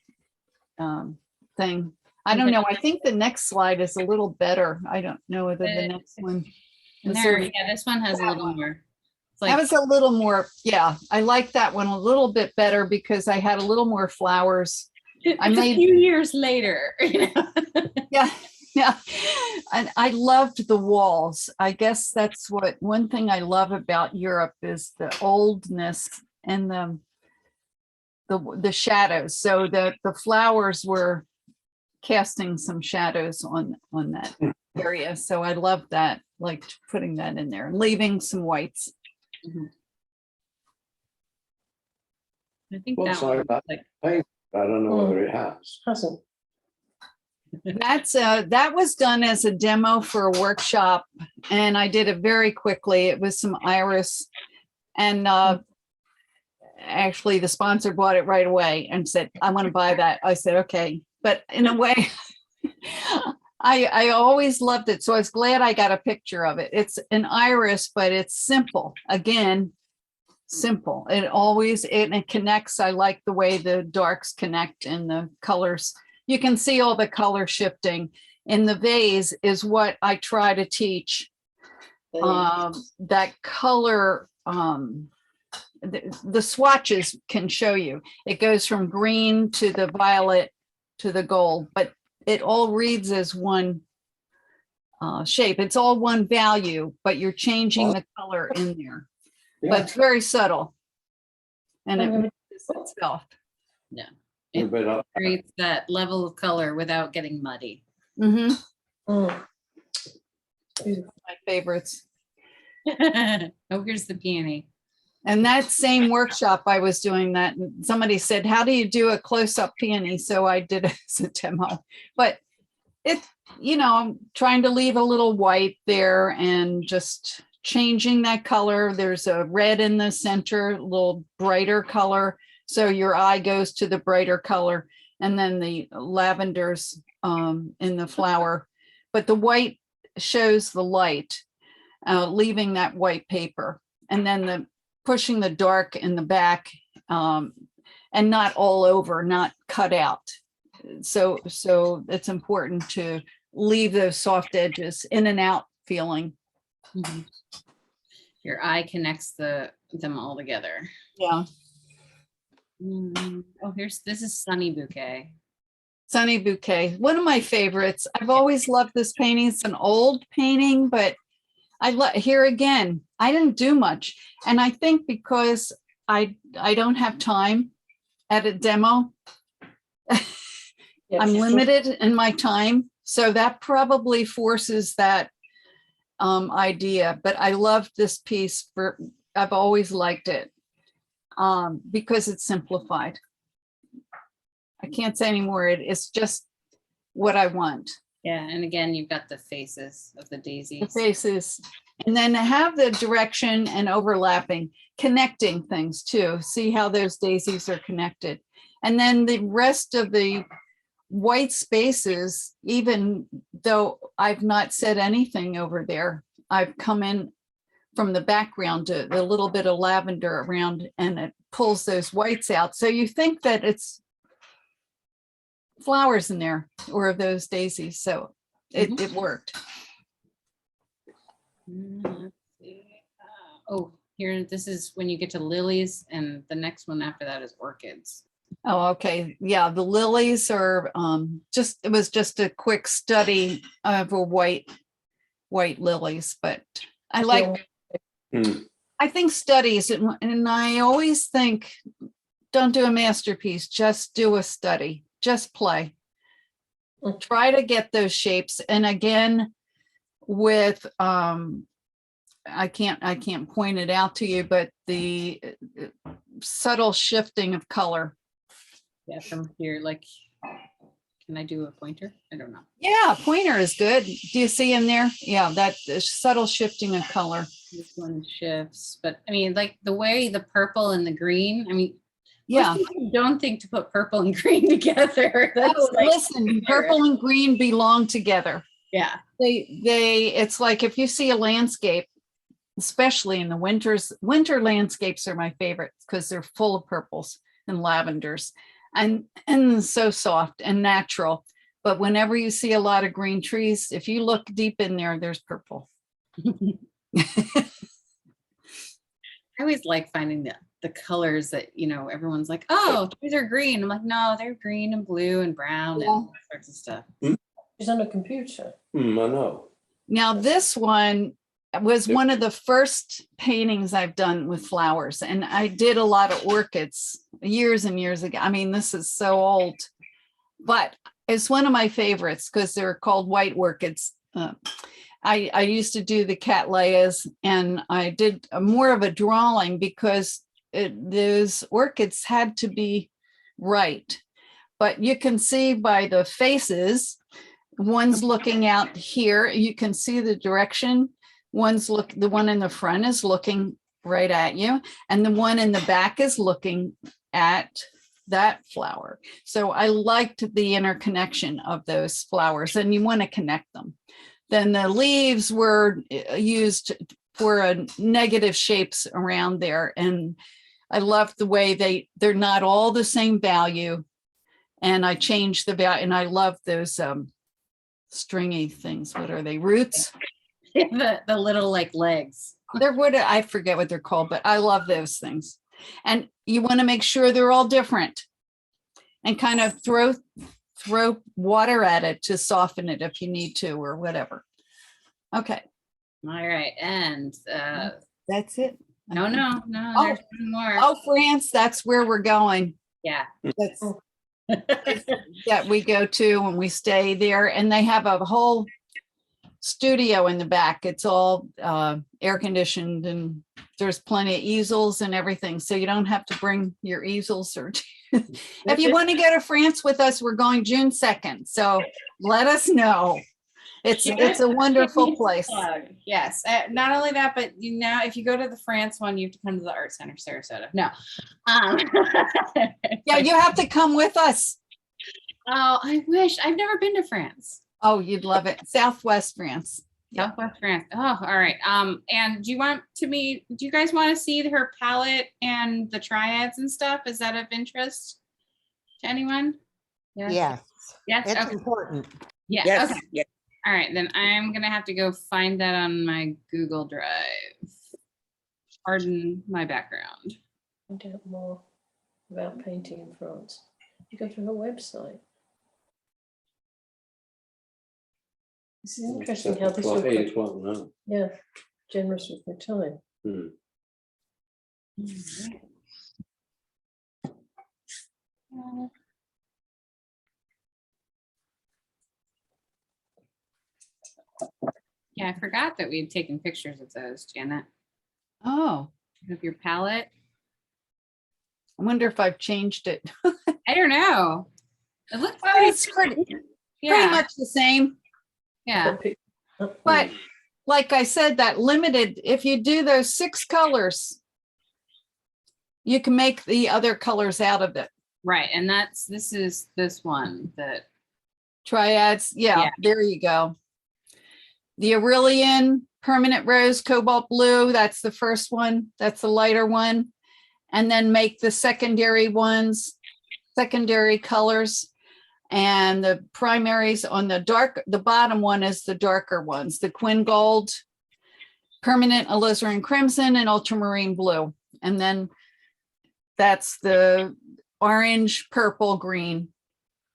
thing. I don't know. I think the next slide is a little better. I don't know whether the next one. And is there, there- yeah, this one has a little more. It's That like, was a little more, yeah, I like that one a little bit better because I had a little more flowers. it's I a made- few years later. You know? Yeah, yeah. And I loved the walls. I guess that's what, one thing I love about Europe is the oldness and the shadows. So the flowers were casting some shadows on that area. So I love that, like putting that in there and leaving some whites. I think Looks that one, like that like, paint. I don't know whether it has. Hasn't. That was done as a demo for a workshop, and I did it very quickly. It was some iris, and actually the sponsor bought it right away and said, I want to buy that. I said, okay. But in a way, I always loved it. So I was glad I got a picture of it. It's an iris, but it's simple. Again, simple. It connects. I like the way the darks connect and the colors. You can see all the color shifting in the vase is what I try to teach. That color, the swatches can show you. It goes from green to the violet to the gold, but it all reads as one shape. It's all one value, but you're changing the color in there. But it's very subtle. And it reads itself. A bit up. creates that level of color without getting muddy. Mhm. Mm. My favorites. Oh, here's the peony. And that same workshop I was doing that, and somebody said, how do you do a close-up peony? So I did it as a demo, but it, I'm trying to leave a little white there and just changing that color. There's a red in the center, a little brighter color. So your eye goes to the brighter color, and then the lavenders in the flower, but the white shows the light, leaving that white paper, and then pushing the dark in the back, and not all over, not cut out. So it's important to leave those soft edges in and out feeling. Mhm. Your eye connects them all together. Yeah. Oh, this is Sunny Bouquet. Sunny Bouquet, one of my favorites. I've always loved this painting. It's an old painting, but here again, I didn't do much. And I think because I don't have time at a demo, I'm limited in my time. So that probably forces that idea. But I love this piece I've always liked it because it's simplified. I can't say anymore. It's just what I want. Yeah, and again, you've got the faces of the daisies. The faces, and then have the direction and overlapping, connecting things too. See how those daisies are connected. And then the rest of the white spaces, even though I've not said anything over there, I've come in from the background to a little bit of lavender around, and it pulls those whites out. So you think that it's flowers in there or those daisies. So it worked. Let's see. Oh, here, this is when you get to lilies, and the next one after that is orchids. Oh, okay. Yeah, the lilies are it was just a quick study of a white lilies, but I like, I think studies, and I always think, don't do a masterpiece, just do a study, just play. Try to get those shapes. And again, with I can't point it out to you, but the subtle shifting of color. Yeah, from here, like, can I do a pointer? I don't know. Yeah, pointer is good. Do you see in there? Yeah, that is subtle shifting of color. This one shifts, but I mean, like the way the purple and the green, I mean, Yeah. most people don't think to put purple and green together. That's Oh, like, listen, purple and green belong together. yeah. It's like if you see a landscape, especially in the winter landscapes are my favorite because they're full of purples and lavenders and so soft and natural. But whenever you see a lot of green trees, if you look deep in there, there's purple. I always like finding the colors that, you know, everyone's like, oh, these are green. I'm like, no, they're green and blue and brown and all sorts of stuff. She's on a computer. I know. Now, this one was one of the first paintings I've done with flowers, and I did a lot of orchids years and years ago. I mean, this is so old, but it's one of my favorites because they're called white orchids. I used to do the cattleyas, and I did more of a drawing because those orchids had to be right. But you can see by the faces, one's looking out here. You can see the direction. The one in the front is looking right at you, and the one in the back is looking at that flower. So I liked the interconnection of those flowers, and you want to connect them. Then the leaves were used for negative shapes around there, and I love the way they're not all the same value, and I changed the value, and I love those stringy things. What are they? Roots? the little like legs. I forget what they're called, but I love those things. And you want to make sure they're all different, and kind of throw water at it to soften it if you need to, or whatever. Okay. All right, and That's it. no, Oh. there's one more. Oh, France, that's where we're going. Yeah. That's that we go to when we stay there, and they have a whole studio in the back. It's all air conditioned, and there's plenty of easels and everything, so you don't have to bring your easels. Or if you want to go to France with us, we're going June 2nd, so let us know. It's a wonderful place. Yes, not only that, but if you go to the France one, you have to come to the Art Center, Sarasota. No. Yeah, you have to come with us. Oh, I wish. I've never been to France. Oh, you'd love it. Southwest France. Southwest France. Oh, all right. And do you guys want to see her palette and the triads and stuff? Is that of interest to anyone? Yes, Yes. it's Okay. important. Yeah. Yes, Okay. yes. All right, then I'm gonna have to go find that on my Google Drive. Pardon my background. Find out more about painting in France. You go to her website. This is interesting how this will. 8:12 now. Yeah, generous with your time. Yeah, I forgot that we had taken pictures of those, Janet, Oh, of your palette. I wonder if I've changed it. I don't know. It looks Well, it's pretty much the same. Yeah. But like I said, that limited, if you do those 6 colors, you can make the other colors out of it. Right, and this is this one that. Triads, yeah, there you go. The Cerulean Permanent Rose Cobalt Blue, that's the first one. That's the lighter one. And then make the secondary ones, secondary colors. And the primaries on the bottom one is the darker ones, the Quin Gold. permanent alizarin crimson, and ultramarine blue. And then that's the orange, purple, green,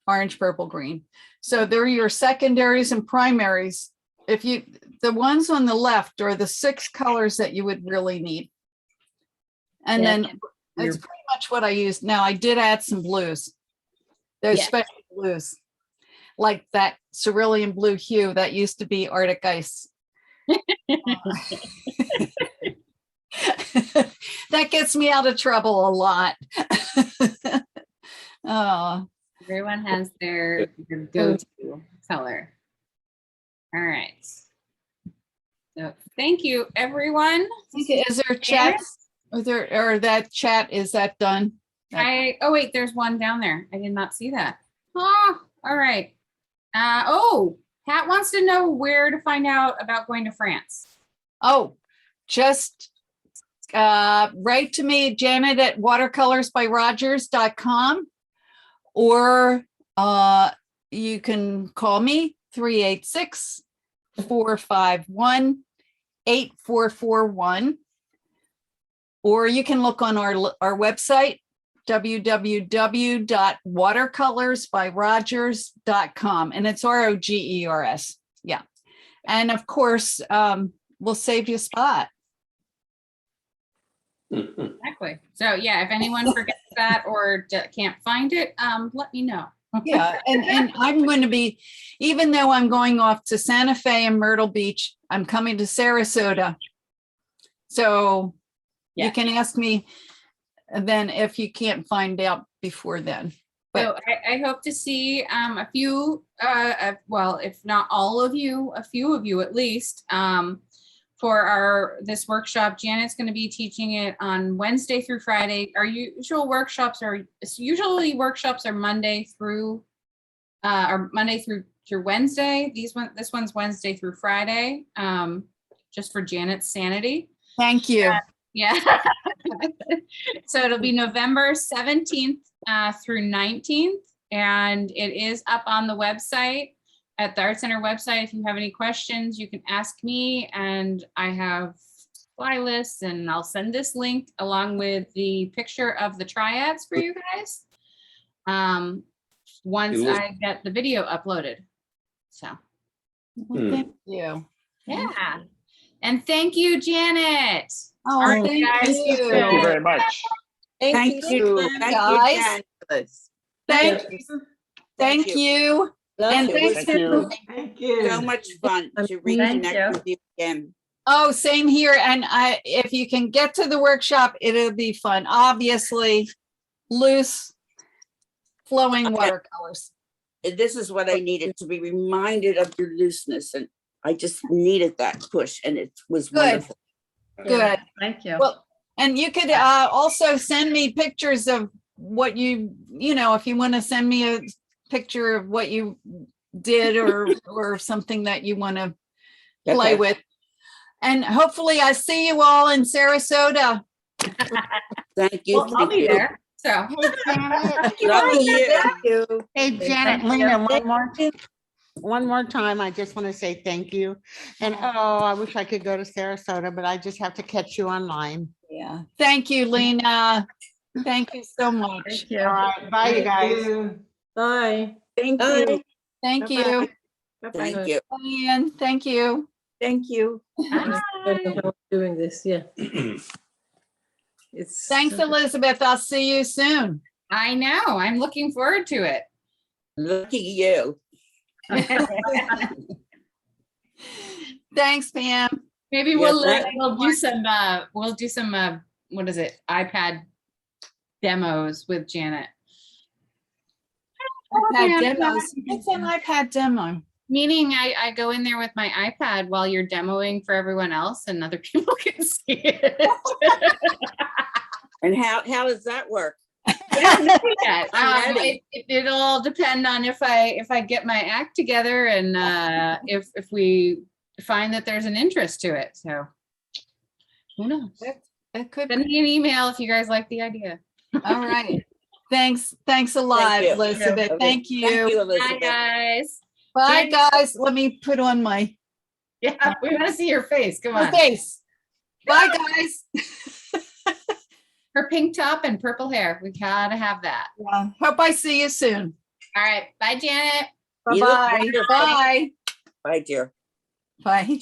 orange, purple, green. So they're your secondaries and primaries. The ones on the left are the 6 colors that you would really need. And Yeah. then that's pretty much what I used. Now I did add some blues, those Yeah. special blues, like that cerulean blue hue that used to be Arctic ice. That gets me out of trouble a lot. Oh, Everyone has their go-to color. All right. So thank you, everyone. is there chat? Or that chat, is that done? Oh wait, there's one down there. I did not see that. Oh, all right. Oh, Pat wants to know where to find out about going to France. Oh, just write to me, Janet at watercolorsbyrogers.com, or you can call me 386-451-8441, or you can look on our website, www.watercolorsbyrogers.com, and it's ROGERS. Yeah. And of course, we'll save you a spot. Exactly. So yeah, if anyone forgets that or can't find it, let me know. Yeah, and I'm going to be, even though I'm going off to Santa Fe and Myrtle Beach, I'm coming to Sarasota. So Yeah. you can ask me then if you can't find out before then. So I hope to see a few, well, if not all of you, a few of you at least, for this workshop. Janet's going to be teaching it on Wednesday through Friday. Our usual workshops are Monday through Wednesday. This one's Wednesday through Friday, just for Janet's sanity. Thank you. Yeah. So it'll be November 17th through 19th, and it is up on the website, at the Art Center website. If you have any questions, you can ask me, and I have fly lists, and I'll send this link along with the picture of the triads for you guys once I get the video uploaded. So Well, thank you. yeah. And thank you, Janet. Oh, All right, thank guys. you. Thank you very much. Thank you. guys. Thank you. Thank you. And thanks Thank you. Thank you. So much fun to reconnect with you again. Oh, same here. And if you can get to the workshop, it'll be fun. Obviously, loose, flowing watercolors. This is what I needed, to be reminded of your looseness, and I just needed that push, and it was wonderful. Good. Thank you. Well, and you could also send me pictures of what if you want to send me a picture of what you did or something that you want to play with. And hopefully I see you all in Sarasota. Thank you. Well, I'll be there. So Love you. Hey, Janet, Lena, one more time, I just want to say thank you. And I wish I could go to Sarasota, but I just have to catch you online. Yeah. Thank you, Lena. Thank you so much. Thank you. All right, bye, you guys. Bye. Thank Bye. you. Thank you. Thank you. Diane, thank you. Thank you. Doing this, yeah. It's Thanks, Elizabeth. I'll see you soon. I know. I'm looking forward to it. Lucky you. Thanks, Pam. Maybe we'll do some what is it? iPad demos with Janet. iPad demos. It's an iPad demo. Meaning I go in there with my iPad while you're demoing for everyone else and other people can see it. And how does that work? It'll all depend on if I get my act together and if we find that there's an interest to it. So who knows? It could Send me an email if you guys like the idea. All right. Thanks a lot, Thank you. Elizabeth. Okay. Thank you. Thank you, Bye Elizabeth. guys. Bye, guys. Let me put on my Yeah, we want to see your face. Come on. Face. Bye, guys. Her pink top and purple hair. We gotta have that. Yeah. Hope I see you soon. All right. Bye, Janet. You look Bye-bye. wonderful. Bye. Bye, dear. Bye.